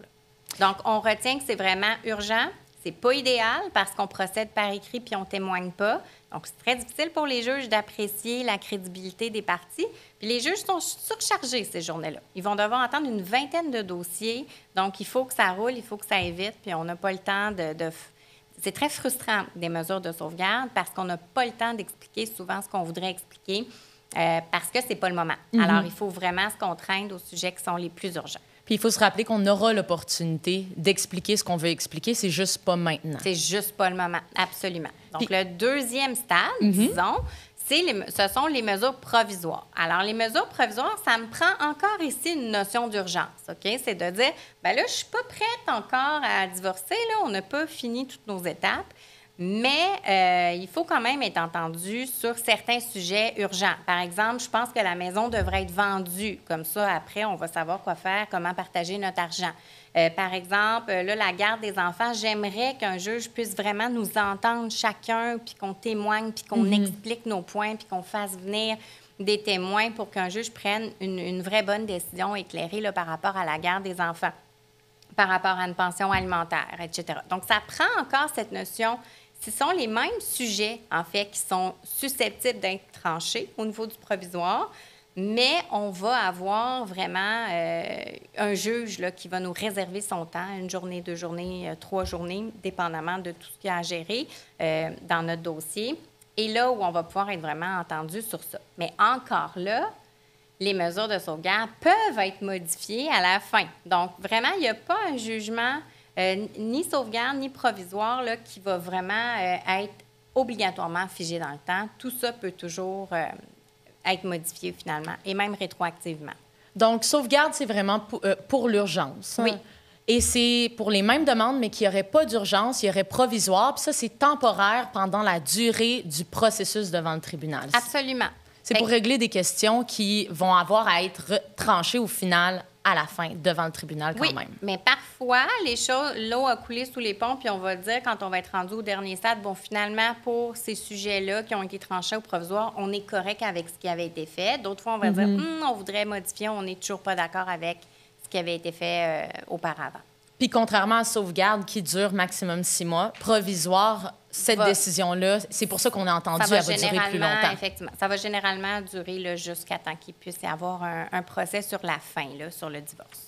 Donc, on retient que c'est vraiment urgent. C'est pas idéal parce qu'on procède par écrit puis on ne témoigne pas. Donc, c'est très difficile pour les juges d'apprécier la crédibilité des parties. Puis les juges sont surchargés ces journées-là. Ils vont devoir entendre une vingtaine de dossiers. Donc, il faut que ça roule, il faut que ça aille vite. Puis on n'a pas le temps c'est très frustrant, des mesures de sauvegarde, parce qu'on n'a pas le temps d'expliquer souvent ce qu'on voudrait expliquer, parce que c'est pas le moment. Alors, il faut vraiment se contraindre aux sujets qui sont les plus urgents. Puis il faut se rappeler qu'on aura l'opportunité d'expliquer ce qu'on veut expliquer, c'est juste pas maintenant. C'est juste pas le moment, absolument. Donc, le deuxième stade, disons, ce sont les mesures provisoires. Alors, les mesures provisoires, ça me prend encore ici une notion d'urgence, OK? C'est de dire, bien là, je suis pas prête encore à divorcer, là, on n'a pas fini toutes nos étapes, mais il faut quand même être entendu sur certains sujets urgents. Par exemple, je pense que la maison devrait être vendue. Comme ça, après, on va savoir quoi faire, comment partager notre argent. Par exemple, là, la garde des enfants, j'aimerais qu'un juge puisse vraiment nous entendre chacun, puis qu'on témoigne, puis qu'on explique nos points, puis qu'on fasse venir des témoins pour qu'un juge prenne une vraie bonne décision éclairée là, par rapport à la garde des enfants, par rapport à une pension alimentaire, etc. Donc, ça prend encore cette notion. Ce sont les mêmes sujets, en fait, qui sont susceptibles d'être tranchés au niveau du provisoire, mais on va avoir vraiment un juge là, qui va nous réserver son temps, une journée, 2 journées, 3 journées, dépendamment de tout ce qu'il y a à gérer dans notre dossier. Et là où on va pouvoir être vraiment entendu sur ça. Mais encore là, les mesures de sauvegarde peuvent être modifiées à la fin. Donc, vraiment, il n'y a pas un jugement ni sauvegarde, ni provisoire là, qui va vraiment être obligatoirement figé dans le temps. Tout ça peut toujours être modifié finalement, et même rétroactivement. Donc, sauvegarde, c'est vraiment pour l'urgence. Oui. Et c'est pour les mêmes demandes, mais qu'il n'y aurait pas d'urgence, il y aurait provisoire. Puis ça, c'est temporaire pendant la durée du processus devant le tribunal. Absolument. C'est pour régler des questions qui vont avoir à être tranchées au final, à la fin, devant le tribunal quand même. Mais parfois, les choses, l'eau a coulé sous les ponts, puis on va dire, quand on va être rendu au dernier stade, bon, finalement, pour ces sujets-là qui ont été tranchés au provisoire, on est correct avec ce qui avait été fait. D'autres fois, on va dire, on voudrait modifier, on n'est toujours pas d'accord avec ce qui avait été fait auparavant. Puis contrairement à sauvegarde qui dure maximum 6 mois, provisoire, cette décision-là, c'est pour ça qu'on a entendu, elle va durer plus longtemps. Effectivement. Ça va généralement durer là, jusqu'à temps qu'il puisse y avoir un procès sur la fin, là, sur le divorce.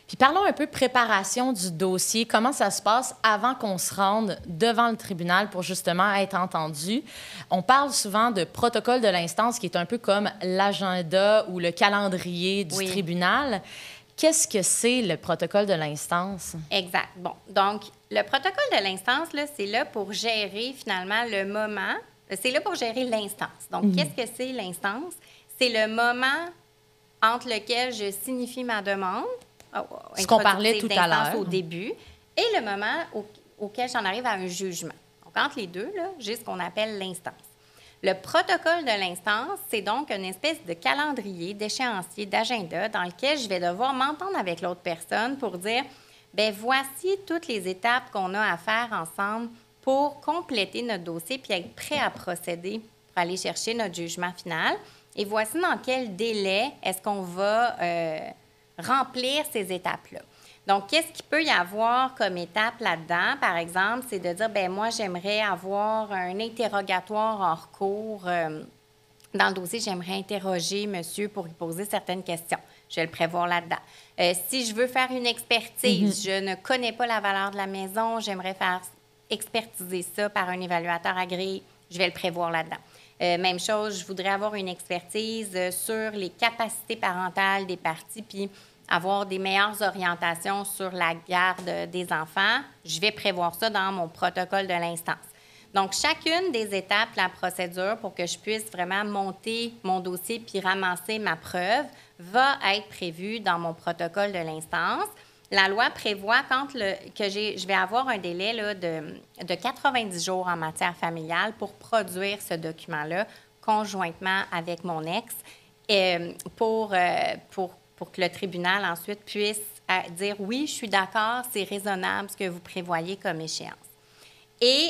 Puis parlons un peu préparation du dossier. Comment ça se passe avant qu'on se rende devant le tribunal pour justement être entendu? On parle souvent de protocole de l'instance qui est un peu comme l'agenda ou le calendrier du tribunal. Qu'est-ce que c'est le protocole de l'instance? Exact. Bon, donc, le protocole de l'instance, là, c'est là pour gérer finalement le moment. C'est là pour gérer l'instance. Donc, qu'est-ce que c'est l'instance? C'est le moment entre lequel je signifie ma demande, ce qu'on parlait tout à l'heure, au début, et le moment auquel j'en arrive à un jugement. Donc, entre les deux, là, j'ai ce qu'on appelle l'instance. Le protocole de l'instance, c'est donc une espèce de calendrier, d'échéancier, d'agenda dans lequel je vais devoir m'entendre avec l'autre personne pour dire, bien, voici toutes les étapes qu'on a à faire ensemble pour compléter notre dossier puis être prêt à procéder pour aller chercher notre jugement final. Et voici dans quel délai est-ce qu'on va remplir ces étapes-là. Donc, qu'est-ce qu'il peut y avoir comme étape là-dedans? Par exemple, c'est de dire, bien, moi, j'aimerais avoir un interrogatoire hors cours. Dans le dossier, j'aimerais interroger monsieur pour lui poser certaines questions. Je vais le prévoir là-dedans. Si je veux faire une expertise, je ne connais pas la valeur de la maison, j'aimerais faire expertiser ça par un évaluateur agréé, je vais le prévoir là-dedans. Même chose, je voudrais avoir une expertise sur les capacités parentales des parties, puis avoir des meilleures orientations sur la garde des enfants. Je vais prévoir ça dans mon protocole de l'instance. Donc, chacune des étapes de la procédure pour que je puisse vraiment monter mon dossier puis ramasser ma preuve va être prévue dans mon protocole de l'instance. La loi prévoit que je vais avoir un délai là, de 90 jours en matière familiale pour produire ce document-là conjointement avec mon ex pour que le tribunal ensuite puisse dire « Oui, je suis d'accord, c'est raisonnable ce que vous prévoyez comme échéance. » Et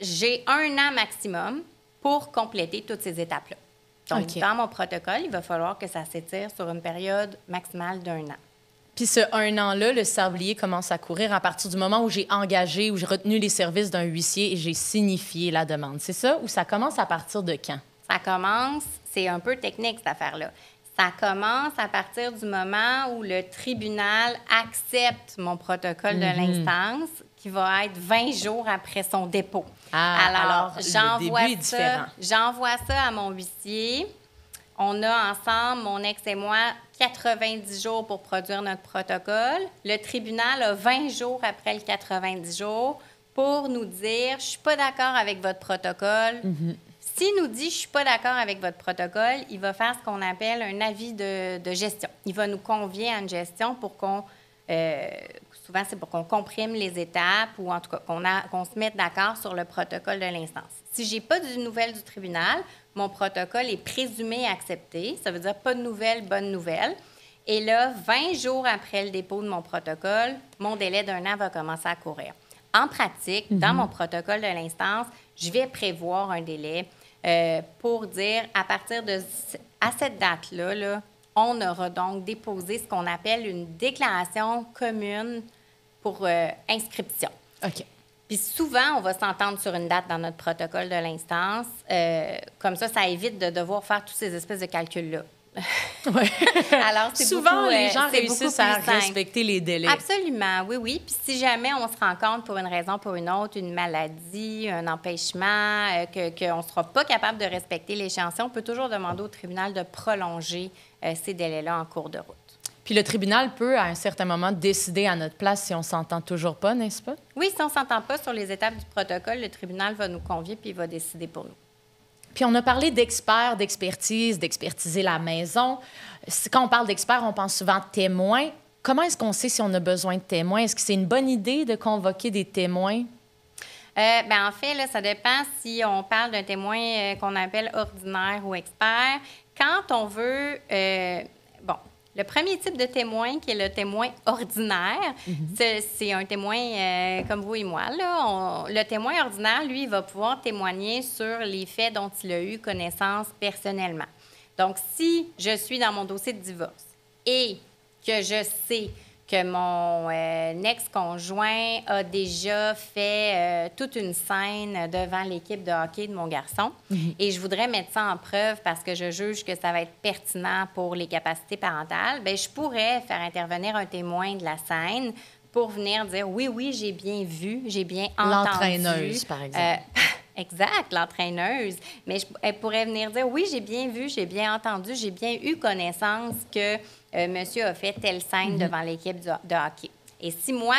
j'ai 1 an maximum pour compléter toutes ces étapes-là. Donc, dans mon protocole, il va falloir que ça s'étire sur une période maximale d'1 an. Puis ce 1 an-là, le sablier commence à courir à partir du moment où j'ai engagé, où j'ai retenu les services d'un huissier et j'ai signifié la demande. C'est ça? Ou ça commence à partir de quand? Ça commence, c'est un peu technique cette affaire-là. Ça commence à partir du moment où le tribunal accepte mon protocole de l'instance, qui va être 20 jours après son dépôt. Alors le début est différent. J'envoie ça à mon huissier. On a ensemble, mon ex et moi, 90 jours pour produire notre protocole. Le tribunal a 20 jours après le 90 jours pour nous dire « Je ne suis pas d'accord avec votre protocole ». S'il nous dit « Je ne suis pas d'accord avec votre protocole », il va faire ce qu'on appelle un avis de gestion. Il va nous convier à une gestion pour qu'on... souvent, c'est pour qu'on comprime les étapes ou en tout cas qu'on se mette d'accord sur le protocole de l'instance. Si je n'ai pas de nouvelles du tribunal, mon protocole est présumé accepté. Ça veut dire pas de nouvelles, bonne nouvelle. Et là, 20 jours après le dépôt de mon protocole, mon délai d'1 an va commencer à courir. En pratique, dans mon protocole de l'instance, je vais prévoir un délai pour dire à cette date-là, là, on aura donc déposé ce qu'on appelle une déclaration commune pour inscription. OK. Puis souvent, on va s'entendre sur une date dans notre protocole de l'instance. Comme ça évite de devoir faire toutes ces espèces de calculs-là. Ouais. Alors, souvent, les gens réussissent à respecter les délais. Absolument, oui, oui. Puis si jamais on se rend compte pour une raison ou pour une autre, une maladie, un empêchement, qu'on ne sera pas capable de respecter l'échéancier, on peut toujours demander au tribunal de prolonger ces délais-là en cours de route. Puis le tribunal peut, à un certain moment, décider à notre place si on ne s'entend toujours pas, n'est-ce pas? Oui, si on ne s'entend pas sur les étapes du protocole, le tribunal va nous convier puis il va décider pour nous. Puis on a parlé d'experts, d'expertise, d'expertiser la maison. Quand on parle d'experts, on pense souvent témoins. Comment est-ce qu'on sait si on a besoin de témoins? Est-ce que c'est une bonne idée de convoquer des témoins? En fait, là, ça dépend si on parle d'un témoin qu'on appelle ordinaire ou expert. Quand on veut... le premier type de témoin, qui est le témoin ordinaire, c'est un témoin comme vous et moi. Là. Le témoin ordinaire, lui, il va pouvoir témoigner sur les faits dont il a eu connaissance personnellement. Donc, si je suis dans mon dossier de divorce et que je sais que mon ex-conjoint a déjà fait toute une scène devant l'équipe de hockey de mon garçon. Et je voudrais mettre ça en preuve parce que je juge que ça va être pertinent pour les capacités parentales. Bien, je pourrais faire intervenir un témoin de la scène pour venir dire « Oui, oui, j'ai bien vu, j'ai bien entendu. » L'entraîneuse, par exemple. Exact, l'entraîneuse. Mais elle pourrait venir dire « Oui, j'ai bien vu, j'ai bien entendu, j'ai bien eu connaissance que monsieur a fait telle scène devant l'équipe de hockey. » Et si moi,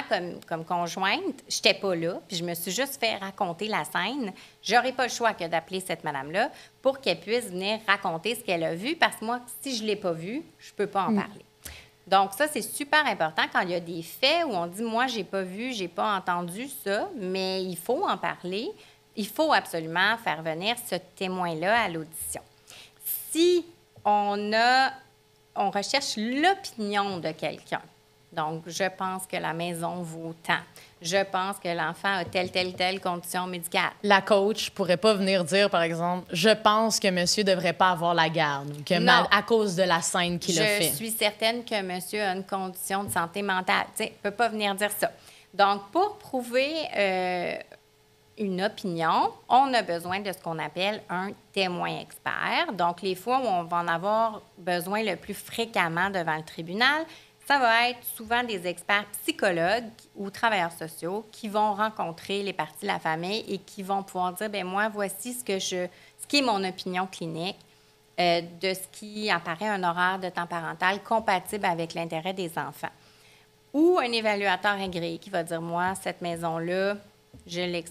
comme conjointe, je n'étais pas là, puis je me suis juste fait raconter la scène, je n'aurais pas le choix que d'appeler cette madame-là pour qu'elle puisse venir raconter ce qu'elle a vu, parce que moi, si je ne l'ai pas vu, je ne peux pas en parler. Donc ça, c'est super important quand il y a des faits où on dit « Moi, je n'ai pas vu, je n'ai pas entendu ça, mais il faut en parler. » Il faut absolument faire venir ce témoin-là à l'audition. Si on recherche l'opinion de quelqu'un, donc je pense que la maison vaut tant, je pense que l'enfant a telle condition médicale. La coach pourrait pas venir dire, par exemple, je pense que monsieur devrait pas avoir la garde, à cause de la scène qu'il a fait. Je suis certaine que monsieur a une condition de santé mentale. Tu sais, peut pas venir dire ça. Donc, pour prouver une opinion, on a besoin de ce qu'on appelle un témoin expert. Donc, les fois où on va en avoir besoin le plus fréquemment devant le tribunal, ça va être souvent des experts psychologues ou travailleurs sociaux qui vont rencontrer les parties de la famille et qui vont pouvoir dire, bien moi, voici ce qui est mon opinion clinique de ce qui apparaît un horaire de temps parental compatible avec l'intérêt des enfants. Ou un évaluateur agréé qui va dire, moi, cette maison-là, je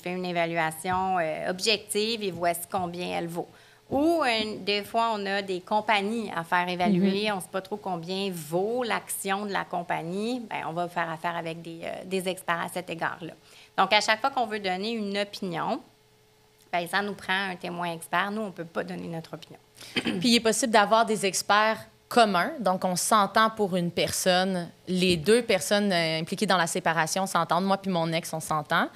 fais une évaluation objective et voici combien elle vaut. Ou des fois, on a des compagnies à faire évaluer. On ne sait pas trop combien vaut l'action de la compagnie. Bien, on va faire affaire avec des experts à cet égard-là. Donc, à chaque fois qu'on veut donner une opinion, bien, ça nous prend un témoin expert. Nous, on ne peut pas donner notre opinion. Puis, il est possible d'avoir des experts communs. Donc, on s'entend pour une personne. Les deux personnes impliquées dans la séparation s'entendent. Moi puis mon ex, on s'entend.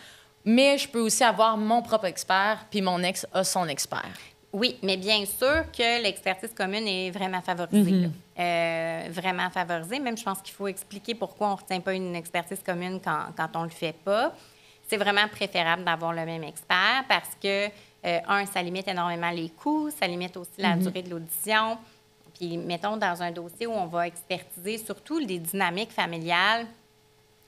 Mais je peux aussi avoir mon propre expert, puis mon ex a son expert. Oui, mais bien sûr que l'expertise commune est vraiment favorisée. Vraiment favorisée. Même, je pense qu'il faut expliquer pourquoi on ne retient pas une expertise commune quand on ne le fait pas. C'est vraiment préférable d'avoir le même expert parce que, ça limite énormément les coûts, ça limite aussi la durée de l'audition. Puis, mettons, dans un dossier où on va expertiser surtout les dynamiques familiales,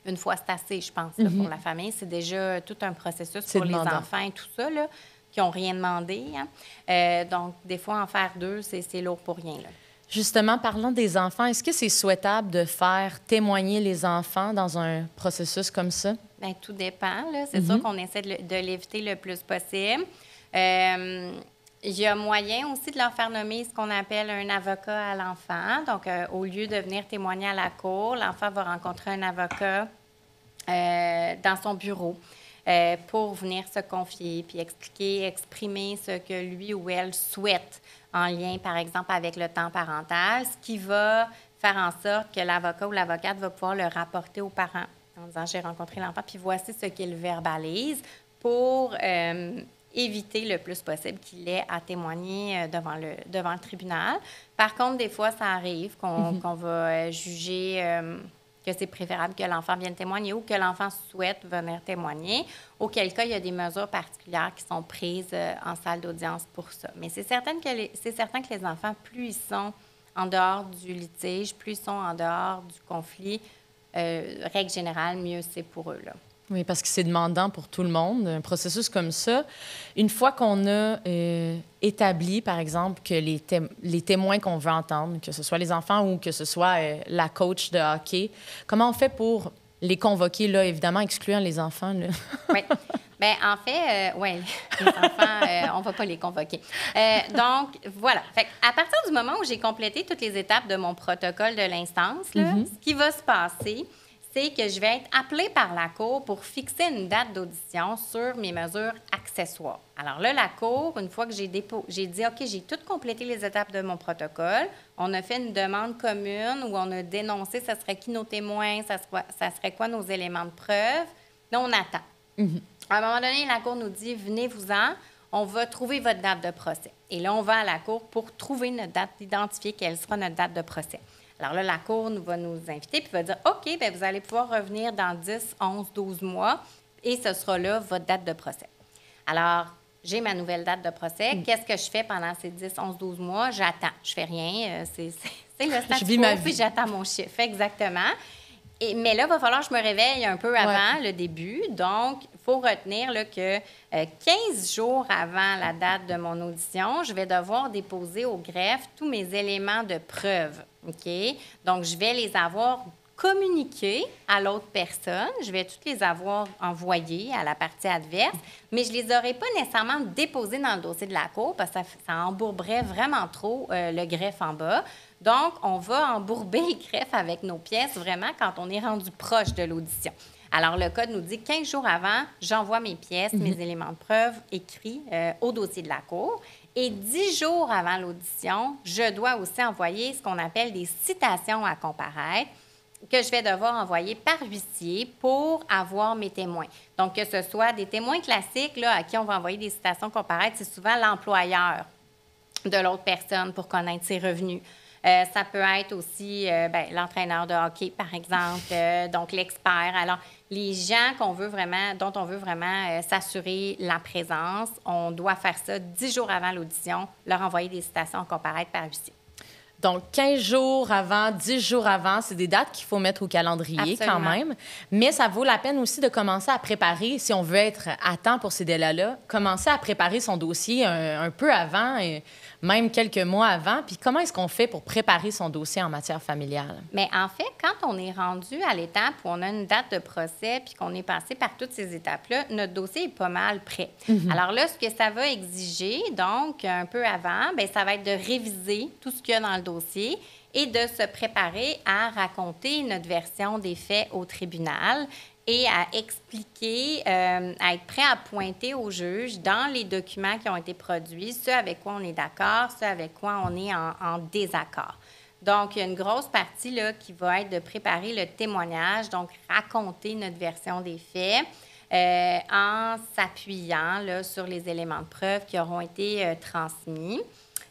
une fois, c'est assez, je pense, là, pour la famille. C'est déjà tout un processus pour les enfants et tout ça, là, qui n'ont rien demandé. Hein. Donc, des fois, en faire 2, c'est lourd pour rien. Là. Justement, parlant des enfants, est-ce que c'est souhaitable de faire témoigner les enfants dans un processus comme ça? Bien, tout dépend. C'est sûr qu'on essaie de l'éviter le plus possible. Il y a moyen aussi de leur faire nommer ce qu'on appelle un avocat à l'enfant. Donc, au lieu de venir témoigner à la cour, l'enfant va rencontrer un avocat dans son bureau pour venir se confier puis exprimer ce que lui ou elle souhaite en lien, par exemple, avec le temps parental, ce qui va faire en sorte que l'avocat ou l'avocate va pouvoir le rapporter aux parents en disant « j'ai rencontré l'enfant, puis voici ce qu'il verbalise » pour éviter le plus possible qu'il ait à témoigner devant le tribunal. Par contre, des fois, ça arrive qu'on va juger que c'est préférable que l'enfant vienne témoigner ou que l'enfant souhaite venir témoigner, auquel cas, il y a des mesures particulières qui sont prises en salle d'audience pour ça. Mais c'est certain que les enfants, plus ils sont en dehors du litige, plus ils sont en dehors du conflit, règle générale, mieux c'est pour eux, là. Oui, parce que c'est demandant pour tout le monde, un processus comme ça. Une fois qu'on a établi, par exemple, que les témoins qu'on veut entendre, que ce soit les enfants ou que ce soit la coach de hockey, comment on fait pour les convoquer, là, évidemment, excluant les enfants, là? Oui. Bien, en fait, oui, les enfants, on ne va pas les convoquer. Donc, voilà. Fait à partir du moment où j'ai complété toutes les étapes de mon protocole de l'instance, ce qui va se passer, c'est que je vais être appelée par la Cour pour fixer une date d'audition sur mes mesures accessoires. Alors là, la Cour, une fois que j'ai dit, OK, j'ai tout complété les étapes de mon protocole, on a fait une demande commune où on a dénoncé ça serait qui nos témoins, ça serait quoi nos éléments de preuve. Là, on attend. À un moment donné, la Cour nous dit, venez-vous-en, on va trouver votre date de procès. Et là, on va à la Cour pour trouver notre date, identifier quelle sera notre date de procès. Alors là, la Cour va nous inviter puis va dire, OK, bien, vous allez pouvoir revenir dans 10, 11, 12 mois et ce sera là votre date de procès. Alors, j'ai ma nouvelle date de procès. Qu'est-ce que je fais pendant ces 10, 11, 12 mois? J'attends. Je fais rien. C'est le statu quo, puis j'attends mon chiffre. Exactement. Mais là, il va falloir que je me réveille un peu avant le début. Donc, il faut retenir là, que 15 jours avant la date de mon audition, je vais devoir déposer au greffe tous mes éléments de preuve. OK? Donc, je vais les avoir communiqués à l'autre personne. Je vais toutes les avoir envoyés à la partie adverse, mais je ne les aurai pas nécessairement déposés dans le dossier de la Cour parce que ça embourberait vraiment trop le greffe en bas. Donc, on va embourber le greffe avec nos pièces vraiment quand on est rendu proche de l'audition. Alors, le code nous dit 15 jours avant, j'envoie mes pièces, mes éléments de preuve écrits au dossier de la Cour. Et 10 jours avant l'audition, je dois aussi envoyer ce qu'on appelle des citations à comparaître que je vais devoir envoyer par huissier pour avoir mes témoins. Donc, que ce soit des témoins classiques là, à qui on va envoyer des citations comparaîtres, c'est souvent l'employeur de l'autre personne pour connaître ses revenus. Ça peut être aussi l'entraîneur de hockey, par exemple, donc l'expert. Alors, les gens dont on veut vraiment s'assurer la présence, on doit faire ça 10 jours avant l'audition, leur envoyer des citations comparaître par huissier. Donc, 15 jours avant, 10 jours avant, c'est des dates qu'il faut mettre au calendrier. Absolument. Quand même. Mais ça vaut la peine aussi de commencer à préparer, si on veut être à temps pour ces délais-là, commencer à préparer son dossier un peu avant, et même quelques mois avant. Puis comment est-ce qu'on fait pour préparer son dossier en matière familiale? Mais en fait, quand on est rendu à l'étape où on a une date de procès puis qu'on est passé par toutes ces étapes-là, notre dossier est pas mal prêt. Alors là, ce que ça va exiger, donc, un peu avant, bien, ça va être de réviser tout ce qu'il y a dans le dossier et de se préparer à raconter notre version des faits au tribunal et à expliquer, à être prêt à pointer au juge dans les documents qui ont été produits, ce avec quoi on est d'accord, ce avec quoi on est en désaccord. Donc, il y a une grosse partie là, qui va être de préparer le témoignage, donc raconter notre version des faits en s'appuyant là, sur les éléments de preuve qui auront été transmis.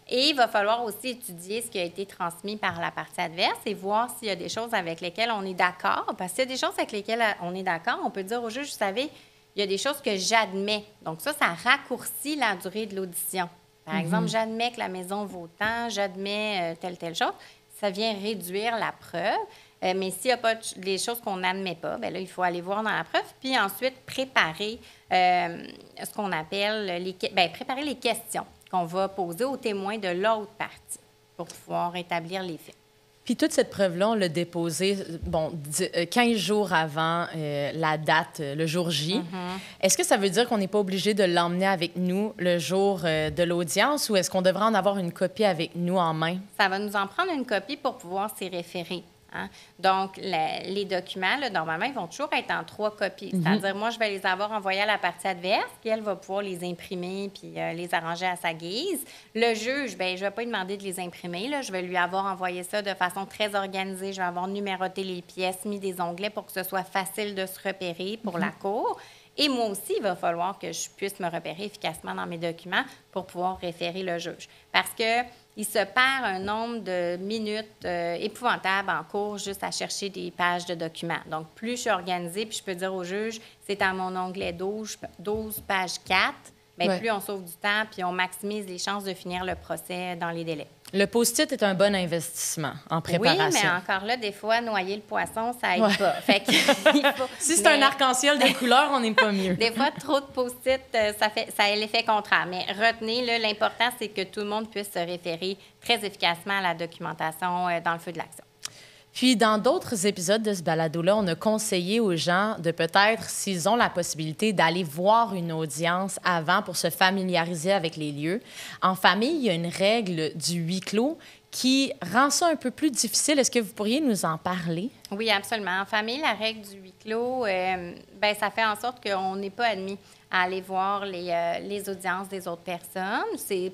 Et il va falloir aussi étudier ce qui a été transmis par la partie adverse et voir s'il y a des choses avec lesquelles on est d'accord. Parce qu'il y a des choses avec lesquelles on est d'accord, on peut dire au juge, vous savez, il y a des choses que j'admets. Donc ça raccourcit la durée de l'audition. Par exemple, j'admets que la maison vaut tant, j'admets telle chose. Ça vient réduire la preuve. Mais s'il n'y a pas des choses qu'on n'admet pas, bien là, il faut aller voir dans la preuve, puis ensuite préparer ce qu'on appelle préparer les questions qu'on va poser aux témoins de l'autre partie pour pouvoir établir les faits. Puis toute cette preuve-là, on l'a déposée, 15 jours avant la date, le jour J. Est-ce que ça veut dire qu'on n'est pas obligé de l'emmener avec nous le jour de l'audience ou est-ce qu'on devrait en avoir une copie avec nous en main? Ça va nous en prendre une copie pour pouvoir s'y référer. Hein? Donc, les documents, là, normalement, ils vont toujours être en 3 copies. C'est-à-dire, moi, je vais les avoir envoyés à la partie adverse, puis elle va pouvoir les imprimer puis les arranger à sa guise. Le juge, bien, je ne vais pas lui demander de les imprimer. Là. Je vais lui avoir envoyé ça de façon très organisée. Je vais avoir numéroté les pièces, mis des onglets pour que ce soit facile de se repérer pour la cour. Et moi aussi, il va falloir que je puisse me repérer efficacement dans mes documents pour pouvoir référer le juge. Parce qu'il se perd un nombre de minutes épouvantables en cours juste à chercher des pages de documents. Donc, plus je suis organisée, puis je peux dire au juge, c'est à mon onglet 12 page 4, bien, plus on sauve du temps, puis on maximise les chances de finir le procès dans les délais. Le post-it est un bon investissement en préparation. Oui, mais encore là, des fois, noyer le poisson, ça aide pas. Fait que, si c'est un arc-en-ciel de couleur, on n'est pas mieux. Des fois, trop de post-it, ça a l'effet contraire. Mais retenez, là, l'important, c'est que tout le monde puisse se référer très efficacement à la documentation dans le feu de l'action. Puis, dans d'autres épisodes de ce balado-là, on a conseillé aux gens de peut-être, s'ils ont la possibilité, d'aller voir une audience avant pour se familiariser avec les lieux. En famille, il y a une règle du huis clos qui rend ça un peu plus difficile. Est-ce que vous pourriez nous en parler? Oui, absolument. En famille, la règle du huis clos, ça fait en sorte qu'on n'est pas admis à aller voir les audiences des autres personnes. Puis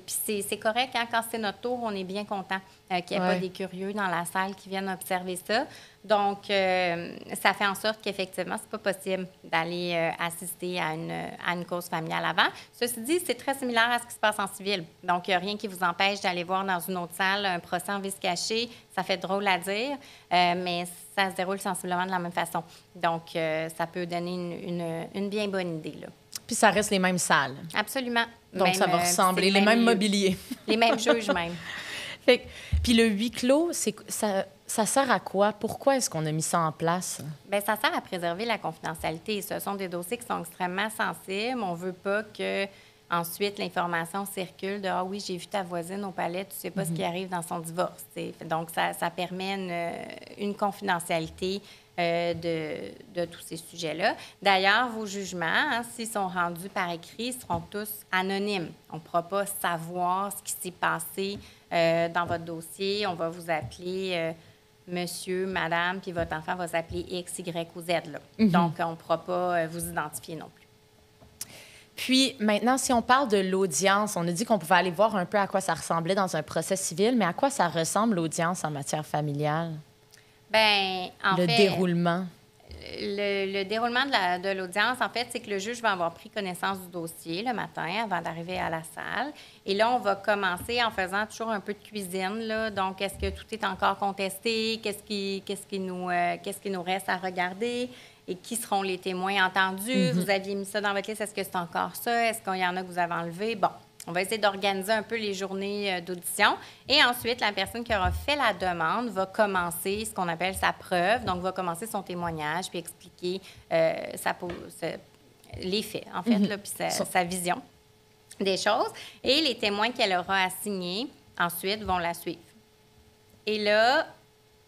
c'est correct, hein? Quand c'est notre tour, on est bien content qu'il n'y ait pas des curieux dans la salle qui viennent observer ça. Donc, ça fait en sorte qu'effectivement, c'est pas possible d'aller assister à une cause familiale avant. Ceci dit, c'est très similaire à ce qui se passe en civil. Donc, il n'y a rien qui vous empêche d'aller voir dans une autre salle un procès en vice caché. Ça fait drôle à dire, mais ça se déroule sensiblement de la même façon. Donc, ça peut donner une bien bonne idée, là. Puis ça reste les mêmes salles. Absolument. Donc, même, ça va ressembler, les mêmes mobiliers. Les mêmes juges, même. Puis le huis clos, ça sert à quoi? Pourquoi est-ce qu'on a mis ça en place? Bien, ça sert à préserver la confidentialité. Ce sont des dossiers qui sont extrêmement sensibles. On ne veut pas que ensuite l'information circule de « Ah oui, j'ai vu ta voisine au palais, tu ne sais pas ce qui arrive dans son divorce. » Donc, ça permet une confidentialité de tous ces sujets-là. D'ailleurs, vos jugements, s'ils sont rendus par écrit, seront tous anonymes. On ne pourra pas savoir ce qui s'est passé dans votre dossier. On va vous appeler monsieur, madame, puis votre enfant va s'appeler X, Y ou Z. Là. Donc, on ne pourra pas vous identifier non plus. Puis, maintenant, si on parle de l'audience, on a dit qu'on pouvait aller voir un peu à quoi ça ressemblait dans un procès civil, mais à quoi ça ressemble l'audience en matière familiale? Bien, en fait... Le déroulement. Le déroulement de l'audience, en fait, c'est que le juge va avoir pris connaissance du dossier le matin avant d'arriver à la salle. Et là, on va commencer en faisant toujours un peu de cuisine. Là. Donc, est-ce que tout est encore contesté? Qu'est-ce qui nous reste à regarder? Et qui seront les témoins entendus? Vous aviez mis ça dans votre liste. Est-ce que c'est encore ça? Est-ce qu'il y en a que vous avez enlevé? Bon, on va essayer d'organiser un peu les journées d'audition. Et ensuite, la personne qui aura fait la demande va commencer ce qu'on appelle sa preuve. Donc, va commencer son témoignage puis expliquer les faits, en fait, là, puis sa vision des choses. Et les témoins qu'elle aura assignés, ensuite, vont la suivre. Et là,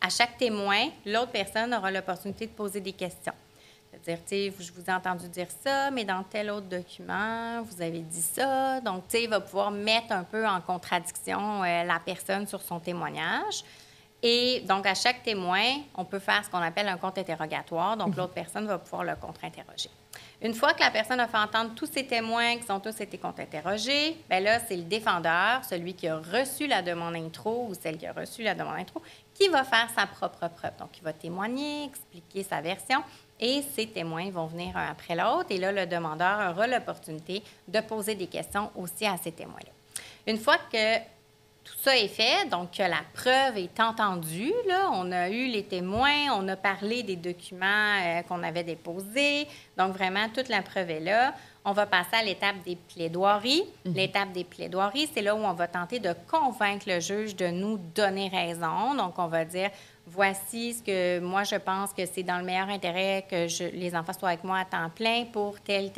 à chaque témoin, l'autre personne aura l'opportunité de poser des questions. C'est-à-dire, je vous ai entendu dire ça, mais dans tel autre document, vous avez dit ça. Donc, il va pouvoir mettre un peu en contradiction la personne sur son témoignage. Et donc, à chaque témoin, on peut faire ce qu'on appelle un contre-interrogatoire. Donc, l'autre personne va pouvoir le contre-interroger. Une fois que la personne a fait entendre tous ses témoins qui ont tous été contre-interrogés, bien là, c'est le défendeur, celui qui a reçu la demande intro ou celle qui a reçu la demande intro, qui va faire sa propre preuve. Donc, il va témoigner, expliquer sa version. Et ces témoins vont venir un après l'autre. Et là, le demandeur aura l'opportunité de poser des questions aussi à ces témoins-là. Une fois que tout ça est fait, donc que la preuve est entendue, là. On a eu les témoins, on a parlé des documents qu'on avait déposés, donc vraiment, toute la preuve est là. On va passer à l'étape des plaidoiries. L'étape des plaidoiries, c'est là où on va tenter de convaincre le juge de nous donner raison. Donc, on va dire, voici ce que moi, je pense que c'est dans le meilleur intérêt que les enfants soient avec moi à temps plein pour telle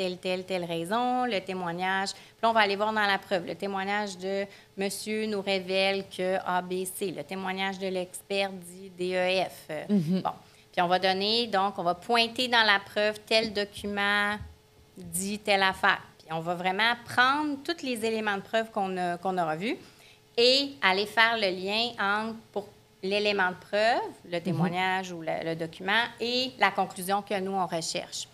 raison. Le témoignage, puis là, on va aller voir dans la preuve. Le témoignage de monsieur nous révèle que ABC. Le témoignage de l'expert dit DEF. Bon. Puis on va donner, donc, on va pointer dans la preuve tel document dit telle affaire. Puis on va vraiment prendre tous les éléments de preuve qu'on aura vus et aller faire le lien entre pour l'élément de preuve, le témoignage ou le document, et la conclusion que nous, on recherche.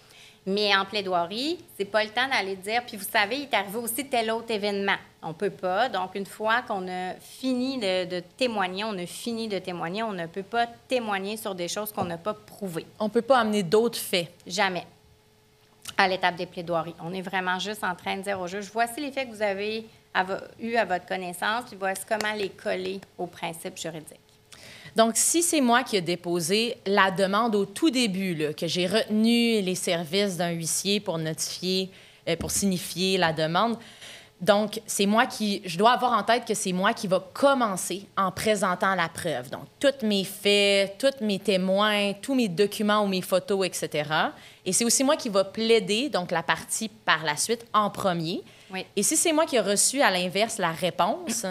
Mais en plaidoirie, c'est pas le temps d'aller dire, puis vous savez, il est arrivé aussi tel autre événement. On peut pas. Donc, une fois qu'on a fini de témoigner, on ne peut pas témoigner sur des choses qu'on n'a pas prouvées. On peut pas amener d'autres faits. Jamais. À l'étape des plaidoiries. On est vraiment juste en train de dire au juge, voici les faits que vous avez eu à votre connaissance, puis voici comment les coller aux principes juridiques. Donc, si c'est moi qui ai déposé la demande au tout début, là, que j'ai retenu les services d'un huissier pour notifier, pour signifier la demande, donc, je dois avoir en tête que c'est moi qui va commencer en présentant la preuve. Donc, tous mes faits, tous mes témoins, tous mes documents ou mes photos, etc. Et c'est aussi moi qui va plaider, donc la partie par la suite, en premier. Oui. Et si c'est moi qui ai reçu à l'inverse la réponse,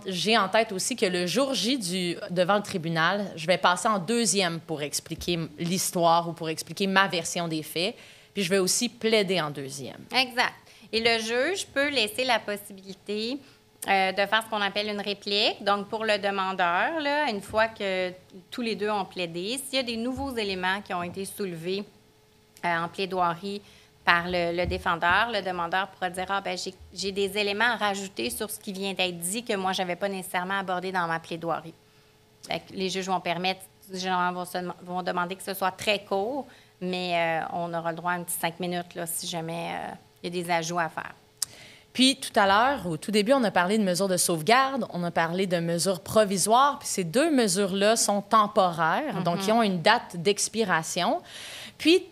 j'ai en tête aussi que le jour J devant le tribunal, je vais passer en deuxième pour expliquer l'histoire ou pour expliquer ma version des faits. Puis je vais aussi plaider en deuxième. Exact. Et le juge peut laisser la possibilité de faire ce qu'on appelle une réplique. Donc, pour le demandeur, là, une fois que tous les deux ont plaidé, s'il y a des nouveaux éléments qui ont été soulevés en plaidoirie par le défendeur, le demandeur pourra dire « Ah, bien, j'ai des éléments à rajouter sur ce qui vient d'être dit que moi, je n'avais pas nécessairement abordé dans ma plaidoirie. » Les juges vont permettre, généralement, vont demander que ce soit très court, mais on aura le droit à un petit 5 minutes là, si jamais il y a des ajouts à faire. Puis, tout à l'heure, au tout début, on a parlé de mesures de sauvegarde, on a parlé de mesures provisoires, puis ces deux mesures-là sont temporaires, donc ils ont une date d'expiration. Puis,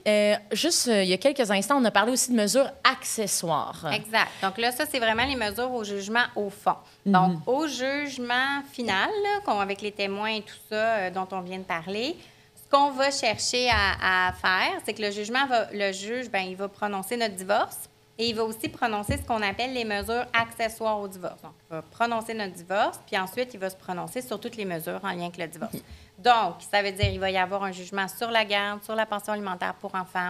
juste il y a quelques instants, on a parlé aussi de mesures accessoires. Exact. Donc là, ça, c'est vraiment les mesures au jugement au fond. Donc, au jugement final, là, avec les témoins et tout ça dont on vient de parler, ce qu'on va chercher à faire, c'est que le juge, bien, il va prononcer notre divorce et il va aussi prononcer ce qu'on appelle les mesures accessoires au divorce. Donc, il va prononcer notre divorce, puis ensuite, il va se prononcer sur toutes les mesures en lien avec le divorce. Donc, ça veut dire qu'il va y avoir un jugement sur la garde, sur la pension alimentaire pour enfants,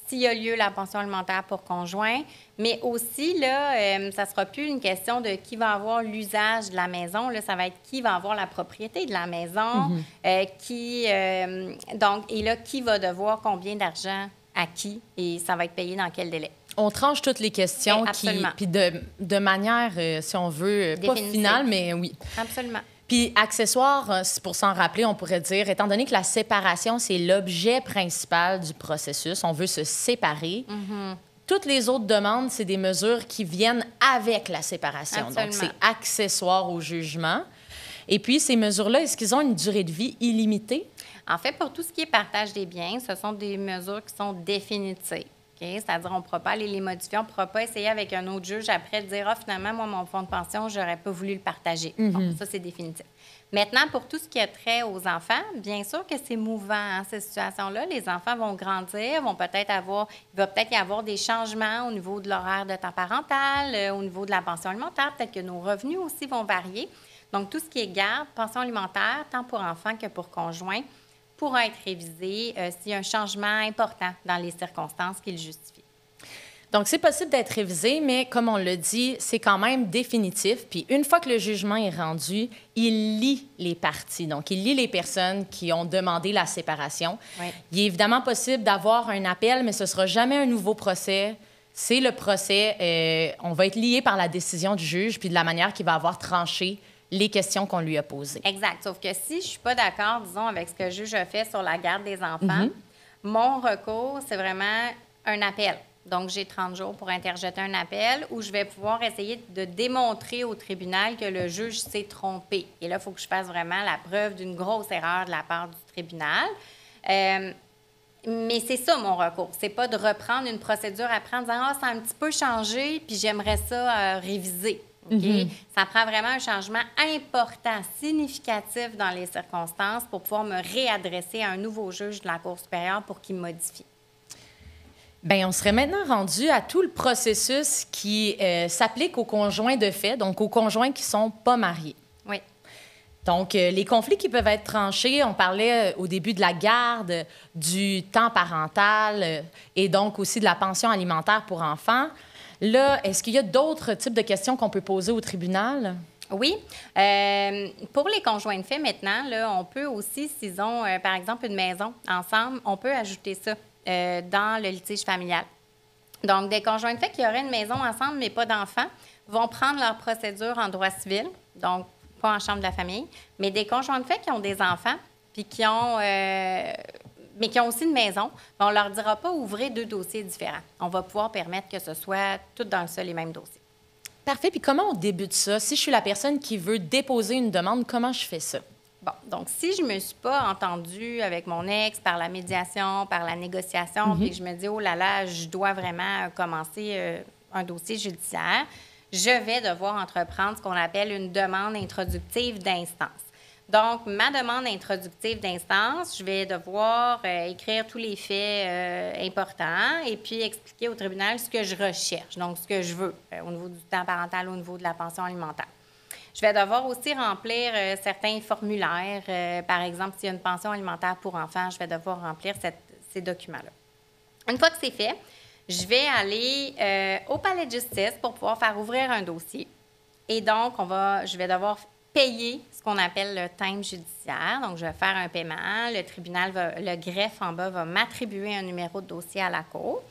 s'il y a lieu, la pension alimentaire pour conjoint, mais aussi, là, ça ne sera plus une question de qui va avoir l'usage de la maison. Là, ça va être qui va avoir la propriété de la maison, et là, qui va devoir combien d'argent à qui, et ça va être payé dans quel délai. On tranche toutes les questions, puis de manière, si on veut, pas finale, mais oui. Absolument. Puis, accessoire, pour s'en rappeler, on pourrait dire, étant donné que la séparation, c'est l'objet principal du processus, on veut se séparer, toutes les autres demandes, c'est des mesures qui viennent avec la séparation. Absolument. Donc, c'est accessoire au jugement. Et puis, ces mesures-là, est-ce qu'ils ont une durée de vie illimitée? En fait, pour tout ce qui est partage des biens, ce sont des mesures qui sont définitives. Okay? C'est-à-dire, on ne pourra pas aller les modifier, on ne pourra pas essayer avec un autre juge après de dire « Ah, finalement, moi, mon fonds de pension, je n'aurais pas voulu le partager. Bon, ça, c'est définitif. Maintenant, pour tout ce qui a trait aux enfants, bien sûr que c'est mouvant, hein, ces situations-là. Les enfants vont grandir, il va peut-être y avoir des changements au niveau de l'horaire de temps parental, au niveau de la pension alimentaire. Peut-être que nos revenus aussi vont varier. Donc, tout ce qui est garde, pension alimentaire, tant pour enfants que pour conjoints, pourra être révisé s'il y a un changement important dans les circonstances qui le justifient. Donc, c'est possible d'être révisé, mais comme on l'a dit, c'est quand même définitif. Puis, une fois que le jugement est rendu, il lie les parties. Donc, il lie les personnes qui ont demandé la séparation. Oui. Il est évidemment possible d'avoir un appel, mais ce ne sera jamais un nouveau procès. C'est le procès. On va être lié par la décision du juge puis de la manière qu'il va avoir tranché les questions qu'on lui a posées. Exact. Sauf que si je ne suis pas d'accord, disons, avec ce que le juge a fait sur la garde des enfants, mon recours, c'est vraiment un appel. Donc, j'ai 30 jours pour interjeter un appel où je vais pouvoir essayer de démontrer au tribunal que le juge s'est trompé. Et là, il faut que je fasse vraiment la preuve d'une grosse erreur de la part du tribunal. Mais c'est ça, mon recours. C'est pas de reprendre une procédure après en disant « Ah, ça a un petit peu changé, puis j'aimerais ça réviser. » Okay? Ça prend vraiment un changement important, significatif dans les circonstances pour pouvoir me réadresser à un nouveau juge de la Cour supérieure pour qu'il modifie. Bien, on serait maintenant rendu à tout le processus qui s'applique aux conjoints de fait, donc aux conjoints qui ne sont pas mariés. Oui. Donc, les conflits qui peuvent être tranchés, on parlait au début de la garde, du temps parental et donc aussi de la pension alimentaire pour enfants. Là, est-ce qu'il y a d'autres types de questions qu'on peut poser au tribunal? Oui. Pour les conjoints de fait, maintenant, là, on peut aussi, s'ils ont, par exemple, une maison ensemble, on peut ajouter ça dans le litige familial. Donc, des conjoints de fait qui auraient une maison ensemble, mais pas d'enfants, vont prendre leur procédure en droit civil, donc pas en chambre de la famille, mais des conjoints de fait qui ont des enfants, puis qui ont... mais qui ont aussi une maison, on ne leur dira pas ouvrez 2 dossiers différents. On va pouvoir permettre que ce soit tout dans le seul et même dossier. Parfait. Puis comment on débute ça? Si je suis la personne qui veut déposer une demande, comment je fais ça? Bon, donc si je ne me suis pas entendue avec mon ex par la médiation, par la négociation, puis que je me dis, oh là là, je dois vraiment commencer un dossier judiciaire, je vais devoir entreprendre ce qu'on appelle une demande introductive d'instance. Donc, ma demande introductive d'instance, je vais devoir écrire tous les faits importants et puis expliquer au tribunal ce que je recherche, donc ce que je veux au niveau du temps parental, au niveau de la pension alimentaire. Je vais devoir aussi remplir certains formulaires. Par exemple, s'il y a une pension alimentaire pour enfants, je vais devoir remplir ces documents-là. Une fois que c'est fait, je vais aller au palais de justice pour pouvoir faire ouvrir un dossier. Et donc, je vais devoir payer ce qu'on appelle le timbre judiciaire. Donc, je vais faire un paiement. Le greffe en bas va m'attribuer un numéro de dossier à la cour.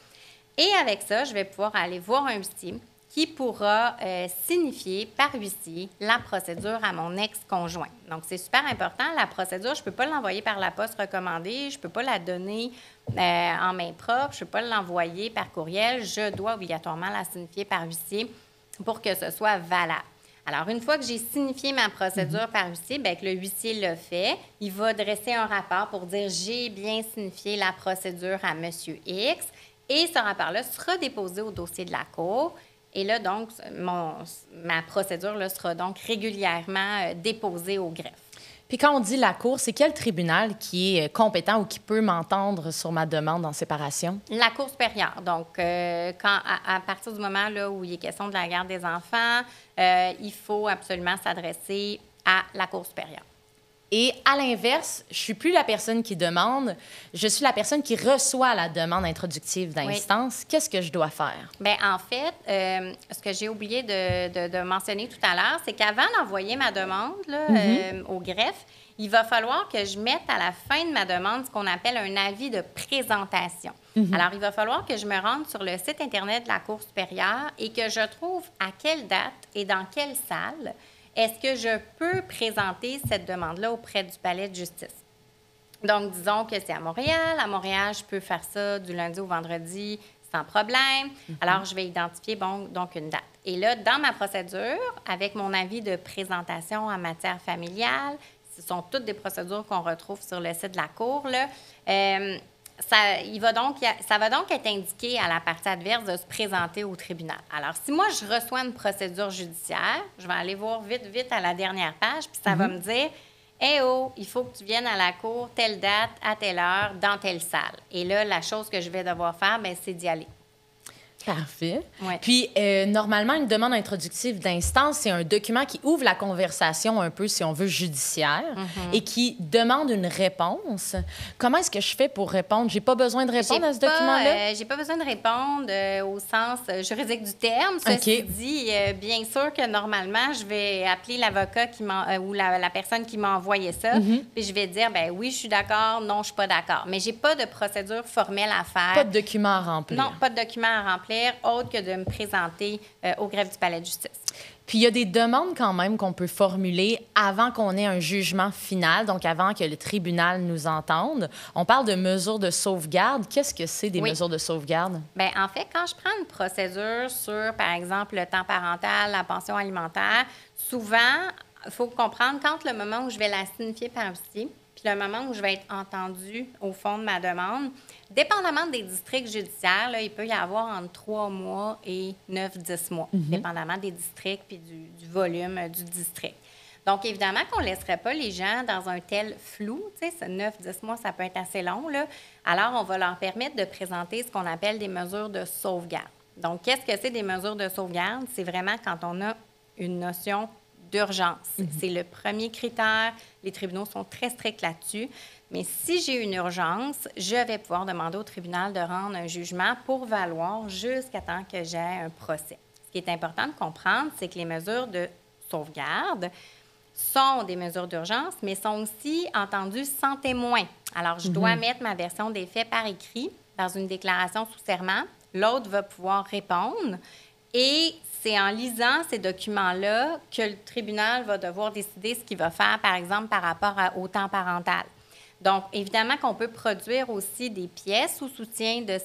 Et avec ça, je vais pouvoir aller voir un huissier qui pourra signifier par huissier la procédure à mon ex-conjoint. Donc, c'est super important. La procédure, je ne peux pas l'envoyer par la poste recommandée, je ne peux pas la donner en main propre, je ne peux pas l'envoyer par courriel. Je dois obligatoirement la signifier par huissier pour que ce soit valable. Alors, une fois que j'ai signifié ma procédure par huissier, bien, que le huissier l'a fait, il va dresser un rapport pour dire « j'ai bien signifié la procédure à M. X » et ce rapport-là sera déposé au dossier de la Cour. Et là, donc, ma procédure là, sera donc régulièrement déposée au greffe. Puis quand on dit la Cour, c'est quel tribunal qui est compétent ou qui peut m'entendre sur ma demande en séparation? La Cour supérieure. Donc, à partir du moment là, où il est question de la garde des enfants, il faut absolument s'adresser à la Cour supérieure. Et à l'inverse, je ne suis plus la personne qui demande, je suis la personne qui reçoit la demande introductive d'instance. Oui. Qu'est-ce que je dois faire? Bien, en fait, ce que j'ai oublié de mentionner tout à l'heure, c'est qu'avant d'envoyer ma demande là, au greffe, il va falloir que je mette à la fin de ma demande ce qu'on appelle un avis de présentation. Alors, il va falloir que je me rende sur le site Internet de la Cour supérieure et que je trouve à quelle date et dans quelle salle est-ce que je peux présenter cette demande-là auprès du palais de justice. Donc, disons que c'est à Montréal. À Montréal, je peux faire ça du lundi au vendredi sans problème. Alors, je vais identifier, donc une date. Et là, dans ma procédure, avec mon avis de présentation en matière familiale, ce sont toutes des procédures qu'on retrouve sur le site de la Cour, là, ça va donc être indiqué à la partie adverse de se présenter au tribunal. Alors, si moi, je reçois une procédure judiciaire, je vais aller voir vite à la dernière page, puis ça va me dire « Eh oh, il faut que tu viennes à la cour telle date, à telle heure, dans telle salle. » Et là, la chose que je vais devoir faire, bien, c'est d'y aller. Parfait. Ouais. Puis, normalement, une demande introductive d'instance, c'est un document qui ouvre la conversation un peu, si on veut, judiciaire et qui demande une réponse. Comment est-ce que je fais pour répondre? J'ai pas besoin de répondre à ce document-là? J'ai pas besoin de répondre au sens juridique du terme. Ceci dit, bien sûr que normalement, je vais appeler l'avocat ou la personne qui m'a envoyé ça, puis je vais dire, ben oui, je suis d'accord, non, je suis pas d'accord. Mais j'ai pas de procédure formelle à faire. Pas de document à remplir. Non, pas de document à remplir. faire autre que de me présenter au greffe du palais de justice. Puis il y a des demandes quand même qu'on peut formuler avant qu'on ait un jugement final, donc avant que le tribunal nous entende. On parle de mesures de sauvegarde. Qu'est-ce que c'est des mesures de sauvegarde? Bien, en fait, quand je prends une procédure sur, par exemple, le temps parental, la pension alimentaire, souvent, il faut comprendre quand le moment où je vais la signifier par huissier, puis le moment où je vais être entendue au fond de ma demande, dépendamment des districts judiciaires, là, il peut y avoir entre 3 mois et 9-10 mois, dépendamment des districts puis du volume du district. Donc, évidemment qu'on ne laisserait pas les gens dans un tel flou. Tu sais, 9-10 mois, ça peut être assez long, là. Alors, on va leur permettre de présenter ce qu'on appelle des mesures de sauvegarde. Donc, qu'est-ce que c'est des mesures de sauvegarde? C'est vraiment quand on a une notion d'urgence. C'est le premier critère. Les tribunaux sont très stricts là-dessus. Mais si j'ai une urgence, je vais pouvoir demander au tribunal de rendre un jugement pour valoir jusqu'à temps que j'ai un procès. Ce qui est important de comprendre, c'est que les mesures de sauvegarde sont des mesures d'urgence, mais sont aussi entendues sans témoin. Alors, je dois mettre ma version des faits par écrit dans une déclaration sous serment. L'autre va pouvoir répondre. Et c'est en lisant ces documents-là que le tribunal va devoir décider ce qu'il va faire, par exemple, par rapport au temps parental. Donc, évidemment qu'on peut produire aussi des pièces sous soutien de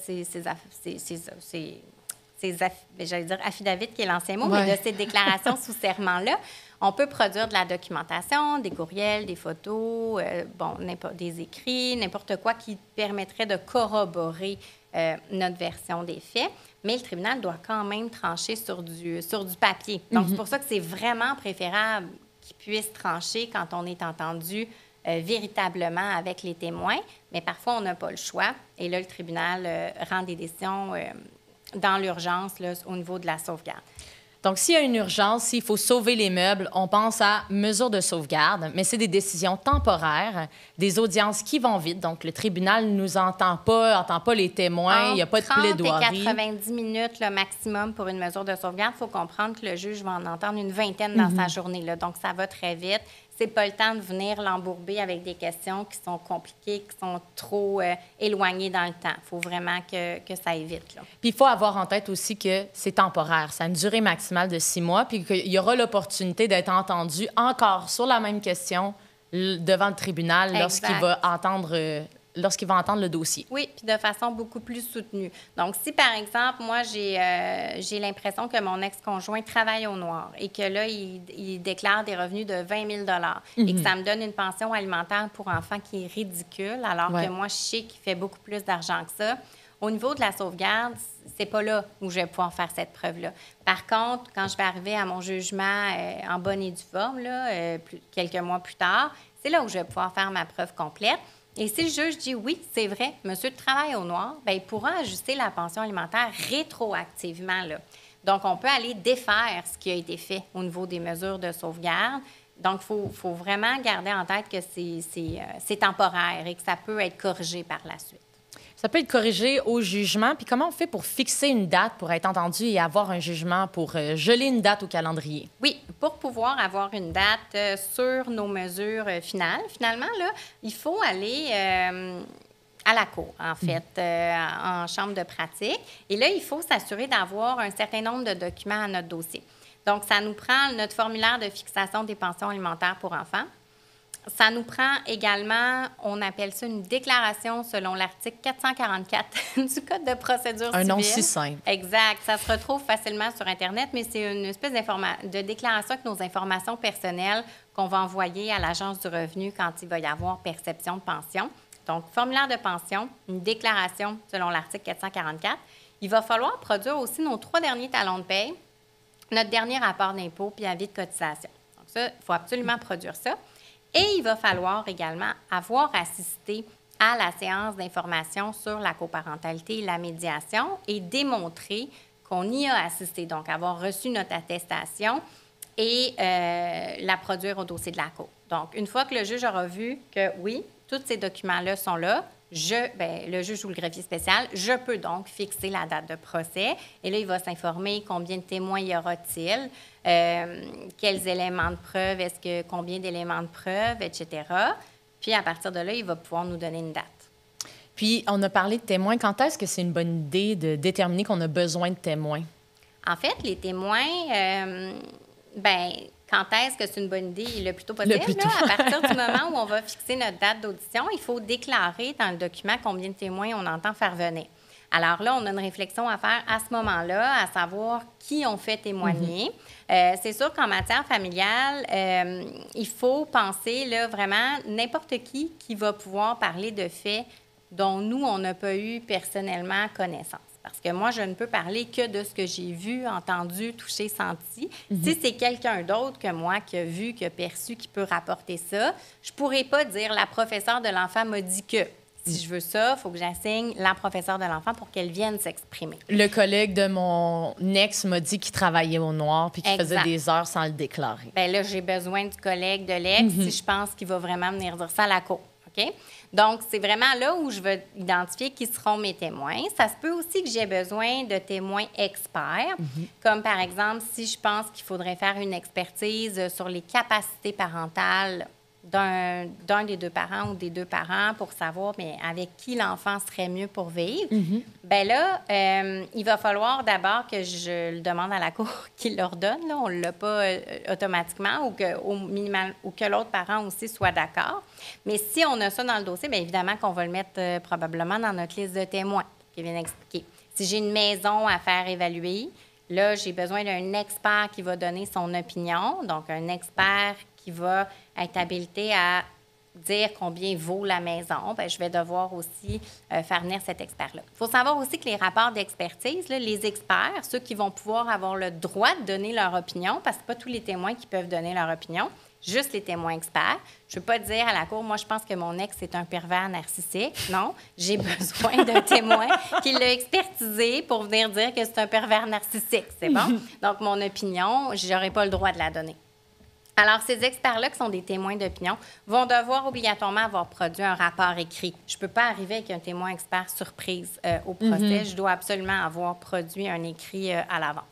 j'allais dire affidavit, qui est l'ancien mot, mais de ces déclarations sous serment-là. On peut produire de la documentation, des courriels, des photos, des écrits, n'importe quoi qui permettrait de corroborer notre version des faits. Mais le tribunal doit quand même trancher sur du papier. Donc, c'est pour ça que c'est vraiment préférable qu'il puisse trancher quand on est entendu véritablement avec les témoins. Mais parfois, on n'a pas le choix. Et là, le tribunal rend des décisions dans l'urgence là, au niveau de la sauvegarde. Donc, s'il y a une urgence, s'il faut sauver les meubles, on pense à mesures de sauvegarde, mais c'est des décisions temporaires, des audiences qui vont vite. Donc, le tribunal ne nous entend pas les témoins, il n'y a pas de plaidoirie. 30 et 90 minutes le maximum pour une mesure de sauvegarde. Il faut comprendre que le juge va en entendre une vingtaine dans sa journée. Là. Donc, ça va très vite. C'est pas le temps de venir l'embourber avec des questions qui sont compliquées, qui sont trop éloignées dans le temps. Il faut vraiment que ça aille vite. Là. Puis il faut avoir en tête aussi que c'est temporaire. Ça a une durée maximale de 6 mois, puis qu'il y aura l'opportunité d'être entendu encore sur la même question devant le tribunal lorsqu'il va entendre le dossier. Oui, puis de façon beaucoup plus soutenue. Donc, si, par exemple, moi, j'ai l'impression que mon ex-conjoint travaille au noir et que là, il déclare des revenus de 20 000 et que ça me donne une pension alimentaire pour enfants qui est ridicule, alors que moi, je sais qu'il fait beaucoup plus d'argent que ça, au niveau de la sauvegarde, c'est pas là où je vais pouvoir faire cette preuve-là. Par contre, quand je vais arriver à mon jugement en bonne et due forme, quelques mois plus tard, c'est là où je vais pouvoir faire ma preuve complète. Et si le juge dit oui, c'est vrai, monsieur travaille au noir, bien, il pourra ajuster la pension alimentaire rétroactivement. Là. Donc, on peut aller défaire ce qui a été fait au niveau des mesures de sauvegarde. Donc, il faut vraiment garder en tête que c'est temporaire et que ça peut être corrigé par la suite. Ça peut être corrigé au jugement. Puis comment on fait pour fixer une date pour être entendu et avoir un jugement, pour geler une date au calendrier? Oui, pour pouvoir avoir une date sur nos mesures finales, finalement, là, il faut aller à la cour, en fait, en chambre de pratique. Et là, il faut s'assurer d'avoir un certain nombre de documents à notre dossier. Donc, ça nous prend notre formulaire de fixation des pensions alimentaires pour enfants. Ça nous prend également, on appelle ça une déclaration selon l'article 444 du Code de procédure civile. Un nom si simple. Exact. Ça se retrouve facilement sur Internet, mais c'est une espèce de déclaration avec nos informations personnelles qu'on va envoyer à l'Agence du revenu quand il va y avoir perception de pension. Donc, formulaire de pension, une déclaration selon l'article 444. Il va falloir produire aussi nos 3 derniers talons de paie, notre dernier rapport d'impôt puis avis de cotisation. Donc, ça, il faut absolument produire ça. Et il va falloir également avoir assisté à la séance d'information sur la coparentalité et la médiation et démontrer qu'on y a assisté, donc avoir reçu notre attestation et la produire au dossier de la Cour. Donc, une fois que le juge aura vu que oui, tous ces documents-là sont là, le juge ou le greffier spécial, je peux donc fixer la date de procès. Et là, il va s'informer combien de témoins y aura-t-il, quels éléments de preuve, combien d'éléments de preuve, etc. Puis, à partir de là, il va pouvoir nous donner une date. Puis, on a parlé de témoins. Quand est-ce que c'est une bonne idée de déterminer qu'on a besoin de témoins? En fait, les témoins, quand est-ce que c'est une bonne idée? Le plus tôt possible. Le plus tôt. Là, à partir du moment où on va fixer notre date d'audition, il faut déclarer dans le document combien de témoins on entend faire venir. Alors là, on a une réflexion à faire à ce moment-là, à savoir qui on fait témoigner. C'est sûr qu'en matière familiale, il faut penser là, vraiment n'importe qui va pouvoir parler de faits dont nous, on n'a pas eu personnellement connaissance. Parce que moi, je ne peux parler que de ce que j'ai vu, entendu, touché, senti. Si c'est quelqu'un d'autre que moi qui a vu, qui a perçu, qui peut rapporter ça, je ne pourrais pas dire la professeure de l'enfant m'a dit que. Si je veux ça, il faut que j'assigne la professeure de l'enfant pour qu'elle vienne s'exprimer. Le collègue de mon ex m'a dit qu'il travaillait au noir puis qu'il faisait des heures sans le déclarer. Bien là, j'ai besoin du collègue de l'ex si je pense qu'il va vraiment venir dire ça à la cour. OK? Donc, c'est vraiment là où je veux identifier qui seront mes témoins. Ça se peut aussi que j'ai besoin de témoins experts, comme par exemple, si je pense qu'il faudrait faire une expertise sur les capacités parentales d'un des deux parents ou des deux parents pour savoir mais avec qui l'enfant serait mieux pour vivre, bien là, il va falloir d'abord que je le demande à la cour qu'il l'ordonne. Là, on ne l'a pas automatiquement ou qu'au minimal, ou que l'autre parent aussi soit d'accord. Mais si on a ça dans le dossier, bien évidemment qu'on va le mettre probablement dans notre liste de témoins qui vient expliquer. Si j'ai une maison à faire évaluer, là, j'ai besoin d'un expert qui va donner son opinion, donc un expert qui va être habilité à dire combien vaut la maison. Bien, je vais devoir aussi faire venir cet expert-là. Il faut savoir aussi que les rapports d'expertise, là, les experts, ceux qui vont pouvoir avoir le droit de donner leur opinion, parce que pas tous les témoins qui peuvent donner leur opinion, juste les témoins experts. Je ne veux pas dire à la cour, moi, je pense que mon ex est un pervers narcissique. Non, j'ai besoin d'un témoin qui l'a expertisé pour venir dire que c'est un pervers narcissique. C'est bon? Donc, mon opinion, je n'aurai pas le droit de la donner. Alors, ces experts-là, qui sont des témoins d'opinion, vont devoir obligatoirement avoir produit un rapport écrit. Je ne peux pas arriver avec un témoin expert surprise au procès. Je dois absolument avoir produit un écrit à l'avance.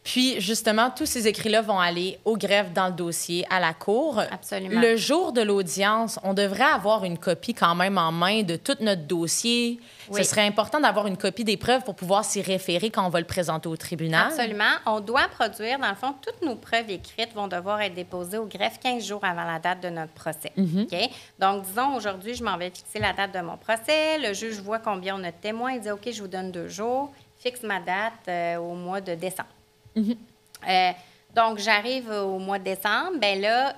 Puis, justement, tous ces écrits-là vont aller au greffe dans le dossier, à la cour. Absolument. Le jour de l'audience, on devrait avoir une copie quand même en main de tout notre dossier. Oui. Ce serait important d'avoir une copie des preuves pour pouvoir s'y référer quand on va le présenter au tribunal. Absolument. On doit produire, dans le fond, toutes nos preuves écrites vont devoir être déposées au greffe 15 jours avant la date de notre procès. OK? Donc, disons, aujourd'hui, je m'en vais fixer la date de mon procès. Le juge voit combien on a de témoins. Il dit, OK, je vous donne 2 jours. Fixe ma date au mois de décembre. Donc, j'arrive au mois de décembre. Bien là,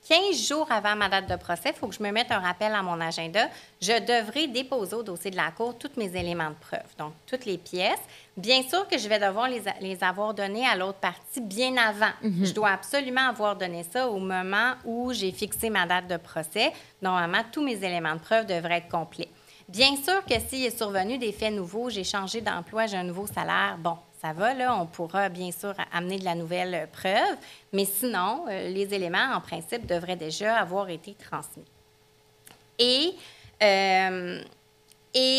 15 jours avant ma date de procès, il faut que je me mette un rappel à mon agenda. Je devrais déposer au dossier de la cour tous mes éléments de preuve, donc toutes les pièces. Bien sûr que je vais devoir les avoir donnés à l'autre partie bien avant. Je dois absolument avoir donné ça au moment où j'ai fixé ma date de procès. Normalement, tous mes éléments de preuve devraient être complets. Bien sûr que s'il est survenu des faits nouveaux, j'ai changé d'emploi, j'ai un nouveau salaire, bon, ça va, là, on pourra bien sûr amener de la nouvelle preuve, mais sinon, les éléments, en principe, devraient déjà avoir été transmis. Et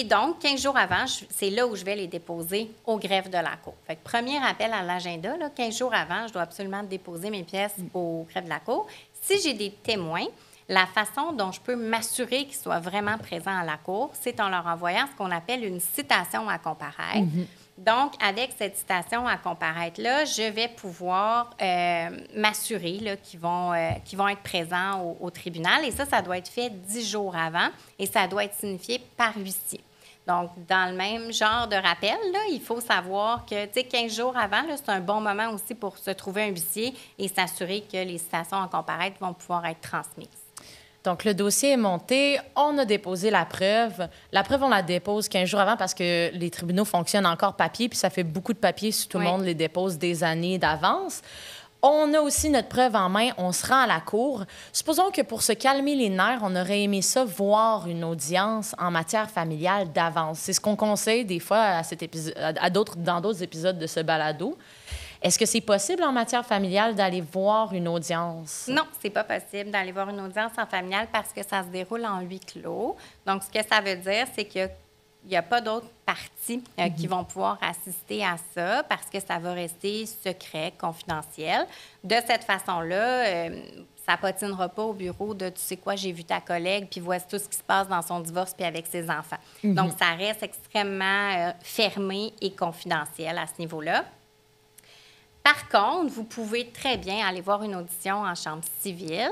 donc, 15 jours avant, c'est là où je vais les déposer au greffe de la cour. Fait que premier rappel à l'agenda, là, 15 jours avant, je dois absolument déposer mes pièces au greffe de la cour. Si j'ai des témoins, la façon dont je peux m'assurer qu'ils soient vraiment présents à la cour, c'est en leur envoyant ce qu'on appelle une citation à comparaître. Donc, avec cette citation à comparaître-là, je vais pouvoir m'assurer là, qu'ils vont être présents au tribunal. Et ça doit être fait 10 jours avant et ça doit être signifié par huissier. Donc, dans le même genre de rappel, là, il faut savoir que, tu sais, 15 jours avant, là, c'est un bon moment aussi pour se trouver un huissier et s'assurer que les citations à comparaître vont pouvoir être transmises. Donc, le dossier est monté, on a déposé la preuve. La preuve, on la dépose 15 jours avant parce que les tribunaux fonctionnent encore papier, puis ça fait beaucoup de papier si tout le monde les dépose des années d'avance. On a aussi notre preuve en main, on se rend à la cour. Supposons que pour se calmer les nerfs, on aurait aimé ça, voir une audience en matière familiale d'avance. C'est ce qu'on conseille des fois à cet épisode, dans d'autres épisodes de ce balado. Est-ce que c'est possible en matière familiale d'aller voir une audience? Non, c'est pas possible d'aller voir une audience en familiale parce que ça se déroule en huis clos. Donc, ce que ça veut dire, c'est qu'il n'y a pas d'autres parties qui vont pouvoir assister à ça parce que ça va rester secret, confidentiel. De cette façon-là, Ça patinera pas au bureau de « tu sais quoi, j'ai vu ta collègue, puis voici tout ce qui se passe dans son divorce puis avec ses enfants ». Donc, ça reste extrêmement fermé et confidentiel à ce niveau-là. Par contre, vous pouvez très bien aller voir une audition en chambre civile,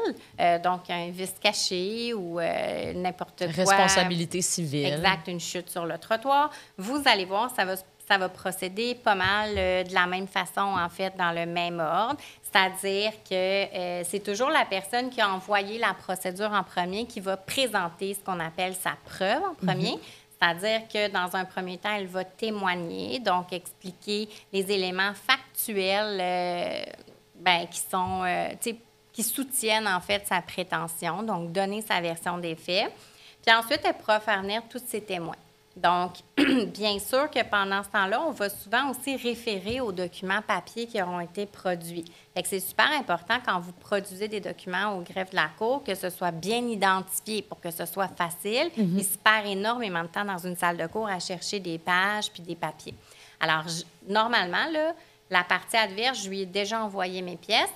donc un vice caché ou n'importe quoi. Responsabilité civile. Exact, une chute sur le trottoir. Vous allez voir, ça va procéder pas mal de la même façon, en fait, dans le même ordre. C'est-à-dire que c'est toujours la personne qui a envoyé la procédure en premier qui va présenter ce qu'on appelle sa preuve en premier. C'est-à-dire que dans un premier temps, elle va témoigner, donc expliquer les éléments factuels qui soutiennent en fait sa prétention, donc donner sa version des faits. Puis ensuite, elle pourra faire venir tous ses témoins. Donc, bien sûr que pendant ce temps-là, on va souvent aussi référer aux documents papier qui auront été produits. Fait que c'est super important quand vous produisez des documents au greffe de la Cour que ce soit bien identifié pour que ce soit facile. Il se perd énormément de temps dans une salle de cour à chercher des pages puis des papiers. Alors, normalement, là, la partie adverse, je lui ai déjà envoyé mes pièces.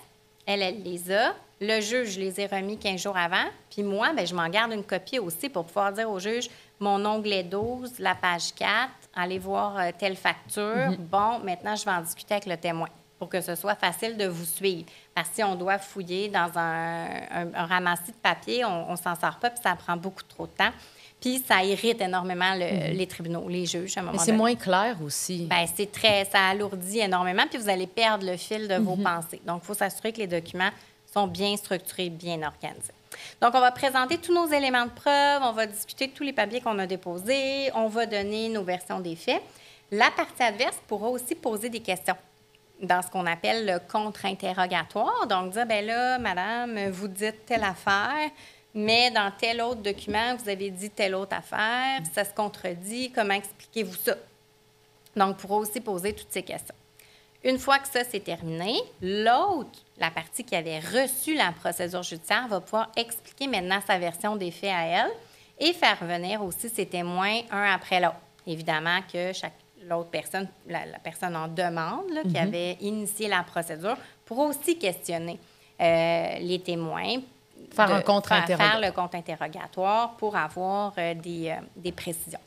Elle les a. Le juge, je les ai remis 15 jours avant. Puis moi, bien, je m'en garde une copie aussi pour pouvoir dire au juge, mon onglet 12, la page 4, allez voir telle facture. Bon, maintenant, je vais en discuter avec le témoin pour que ce soit facile de vous suivre. Parce que si on doit fouiller dans un ramassis de papier, on ne s'en sort pas, puis ça prend beaucoup trop de temps. Puis ça irrite énormément les tribunaux, les juges, à un moment donné. Mais c'est moins clair aussi. Bien, ça alourdit énormément, puis vous allez perdre le fil de vos pensées. Donc, il faut s'assurer que les documents sont bien structurés, bien organisés. Donc, on va présenter tous nos éléments de preuve, on va discuter de tous les papiers qu'on a déposés, on va donner nos versions des faits. La partie adverse pourra aussi poser des questions dans ce qu'on appelle le contre-interrogatoire. Donc, dire, bien là, madame, vous dites telle affaire, mais dans tel autre document, vous avez dit telle autre affaire, ça se contredit, comment expliquez-vous ça? Donc, on pourra aussi poser toutes ces questions. Une fois que ça, c'est terminé, l'autre, la partie qui avait reçu la procédure judiciaire, va pouvoir expliquer maintenant sa version des faits à elle et faire venir aussi ses témoins un après l'autre. Évidemment que l'autre personne, la personne en demande, là, qui avait initié la procédure, pourra aussi questionner les témoins. Faire un contre-interrogatoire. Faire le contre-interrogatoire pour avoir des précisions.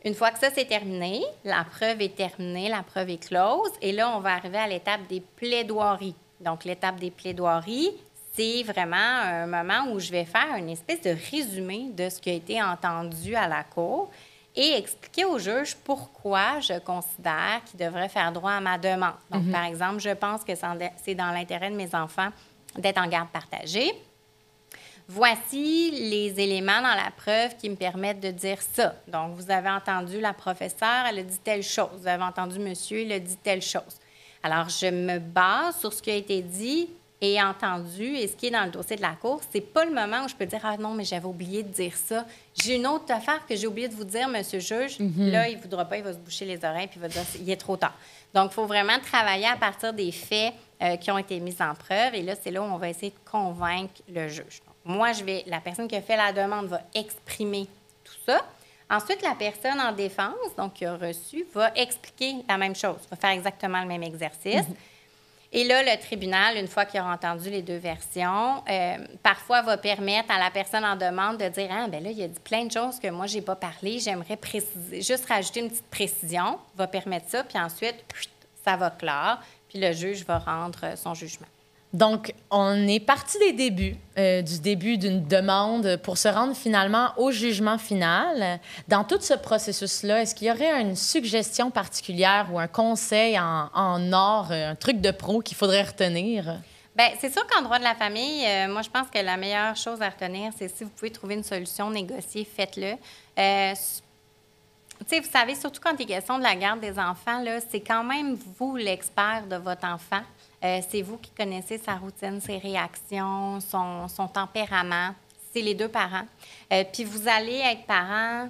Une fois que ça, c'est terminé, la preuve est terminée, la preuve est close, et là, on va arriver à l'étape des plaidoiries. Donc, l'étape des plaidoiries, c'est vraiment un moment où je vais faire une espèce de résumé de ce qui a été entendu à la Cour et expliquer au juge pourquoi je considère qu'il devrait faire droit à ma demande. Donc, par exemple, je pense que c'est dans l'intérêt de mes enfants d'être en garde partagée. Voici les éléments dans la preuve qui me permettent de dire ça. Donc, vous avez entendu la professeure, elle a dit telle chose. Vous avez entendu monsieur, il a dit telle chose. Alors, je me base sur ce qui a été dit et entendu et ce qui est dans le dossier de la Cour. C'est pas le moment où je peux dire « Ah non, mais j'avais oublié de dire ça. J'ai une autre affaire que j'ai oublié de vous dire, monsieur juge. Là, il ne voudra pas, il va se boucher les oreilles puis il va dire « Il est trop tard. » Donc, il faut vraiment travailler à partir des faits qui ont été mis en preuve. Et là, c'est là où on va essayer de convaincre le juge. Moi, la personne qui a fait la demande va exprimer tout ça. Ensuite, la personne en défense, donc qui a reçu, va expliquer la même chose, va faire exactement le même exercice. Et là, le tribunal, une fois qu'il aura entendu les deux versions, parfois va permettre à la personne en demande de dire « Ah, bien là, il a dit plein de choses que moi, je n'ai pas parlé, j'aimerais préciser, juste rajouter une petite précision », va permettre ça, puis ensuite, ça va clore, puis le juge va rendre son jugement. Donc, on est parti des débuts, du début d'une demande pour se rendre finalement au jugement final. Dans tout ce processus-là, est-ce qu'il y aurait une suggestion particulière ou un conseil en or, un truc de pro qu'il faudrait retenir? Bien, c'est sûr qu'en droit de la famille, moi, je pense que la meilleure chose à retenir, c'est si vous pouvez trouver une solution négociée, faites-le. Tu sais, vous savez, surtout quand il est question de la garde des enfants, là, c'est quand même vous l'expert de votre enfant. C'est vous qui connaissez sa routine, ses réactions, son tempérament. C'est les deux parents. Puis vous allez être parent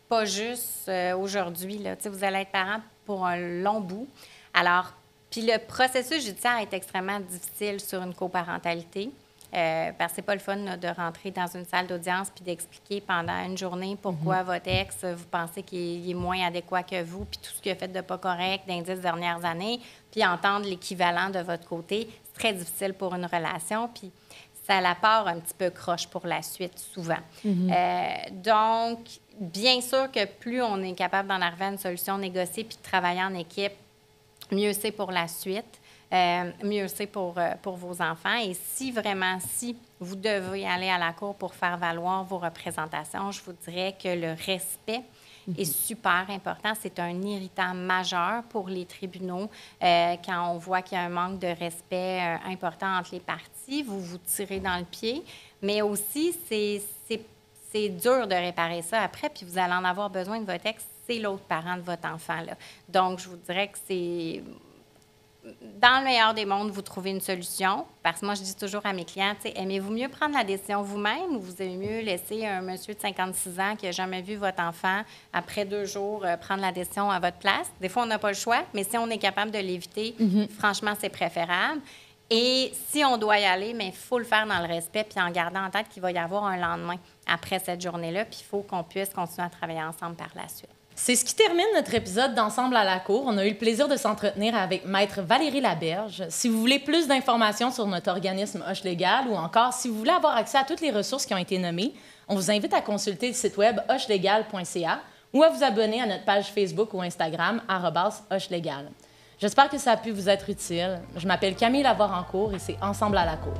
pas juste aujourd'hui, là. Tu sais, vous allez être parent pour un long bout. Alors, puis le processus judiciaire est extrêmement difficile sur une coparentalité. Parce que c'est pas le fun là, de rentrer dans une salle d'audience puis d'expliquer pendant une journée pourquoi votre ex, vous pensez qu'il est moins adéquat que vous, puis tout ce qu'il a fait de pas correct dans les 10 dernières années, puis entendre l'équivalent de votre côté. très difficile pour une relation, puis ça la part un petit peu croche pour la suite, souvent. Donc, bien sûr que plus on est capable d'en arriver à une solution négociée puis de travailler en équipe, mieux c'est pour la suite, mieux c'est pour vos enfants. Et si vous devez aller à la cour pour faire valoir vos représentations, je vous dirais que le respect est super important. C'est un irritant majeur pour les tribunaux quand on voit qu'il y a un manque de respect important entre les parties. Vous vous tirez dans le pied, mais aussi, c'est dur de réparer ça après, puis vous allez en avoir besoin de votre ex, c'est l'autre parent de votre enfant, là. Donc, je vous dirais que c'est... Dans le meilleur des mondes, vous trouvez une solution. Parce que moi, je dis toujours à mes clients, aimez-vous mieux prendre la décision vous-même ou vous aimez mieux laisser un monsieur de 56 ans qui n'a jamais vu votre enfant, après 2 jours, prendre la décision à votre place? Des fois, on n'a pas le choix, mais si on est capable de l'éviter, franchement, c'est préférable. Et si on doit y aller, il faut le faire dans le respect puis en gardant en tête qu'il va y avoir un lendemain après cette journée-là, puis il faut qu'on puisse continuer à travailler ensemble par la suite. C'est ce qui termine notre épisode d'Ensemble à la cour. On a eu le plaisir de s'entretenir avec Maître Valérie Laberge. Si vous voulez plus d'informations sur notre organisme Hoche Légal ou encore si vous voulez avoir accès à toutes les ressources qui ont été nommées, on vous invite à consulter le site web hochelégal.ca ou à vous abonner à notre page Facebook ou Instagram @hochelégal. J'espère que ça a pu vous être utile. Je m'appelle Camille Lavoie-Rancourt et c'est Ensemble à la cour.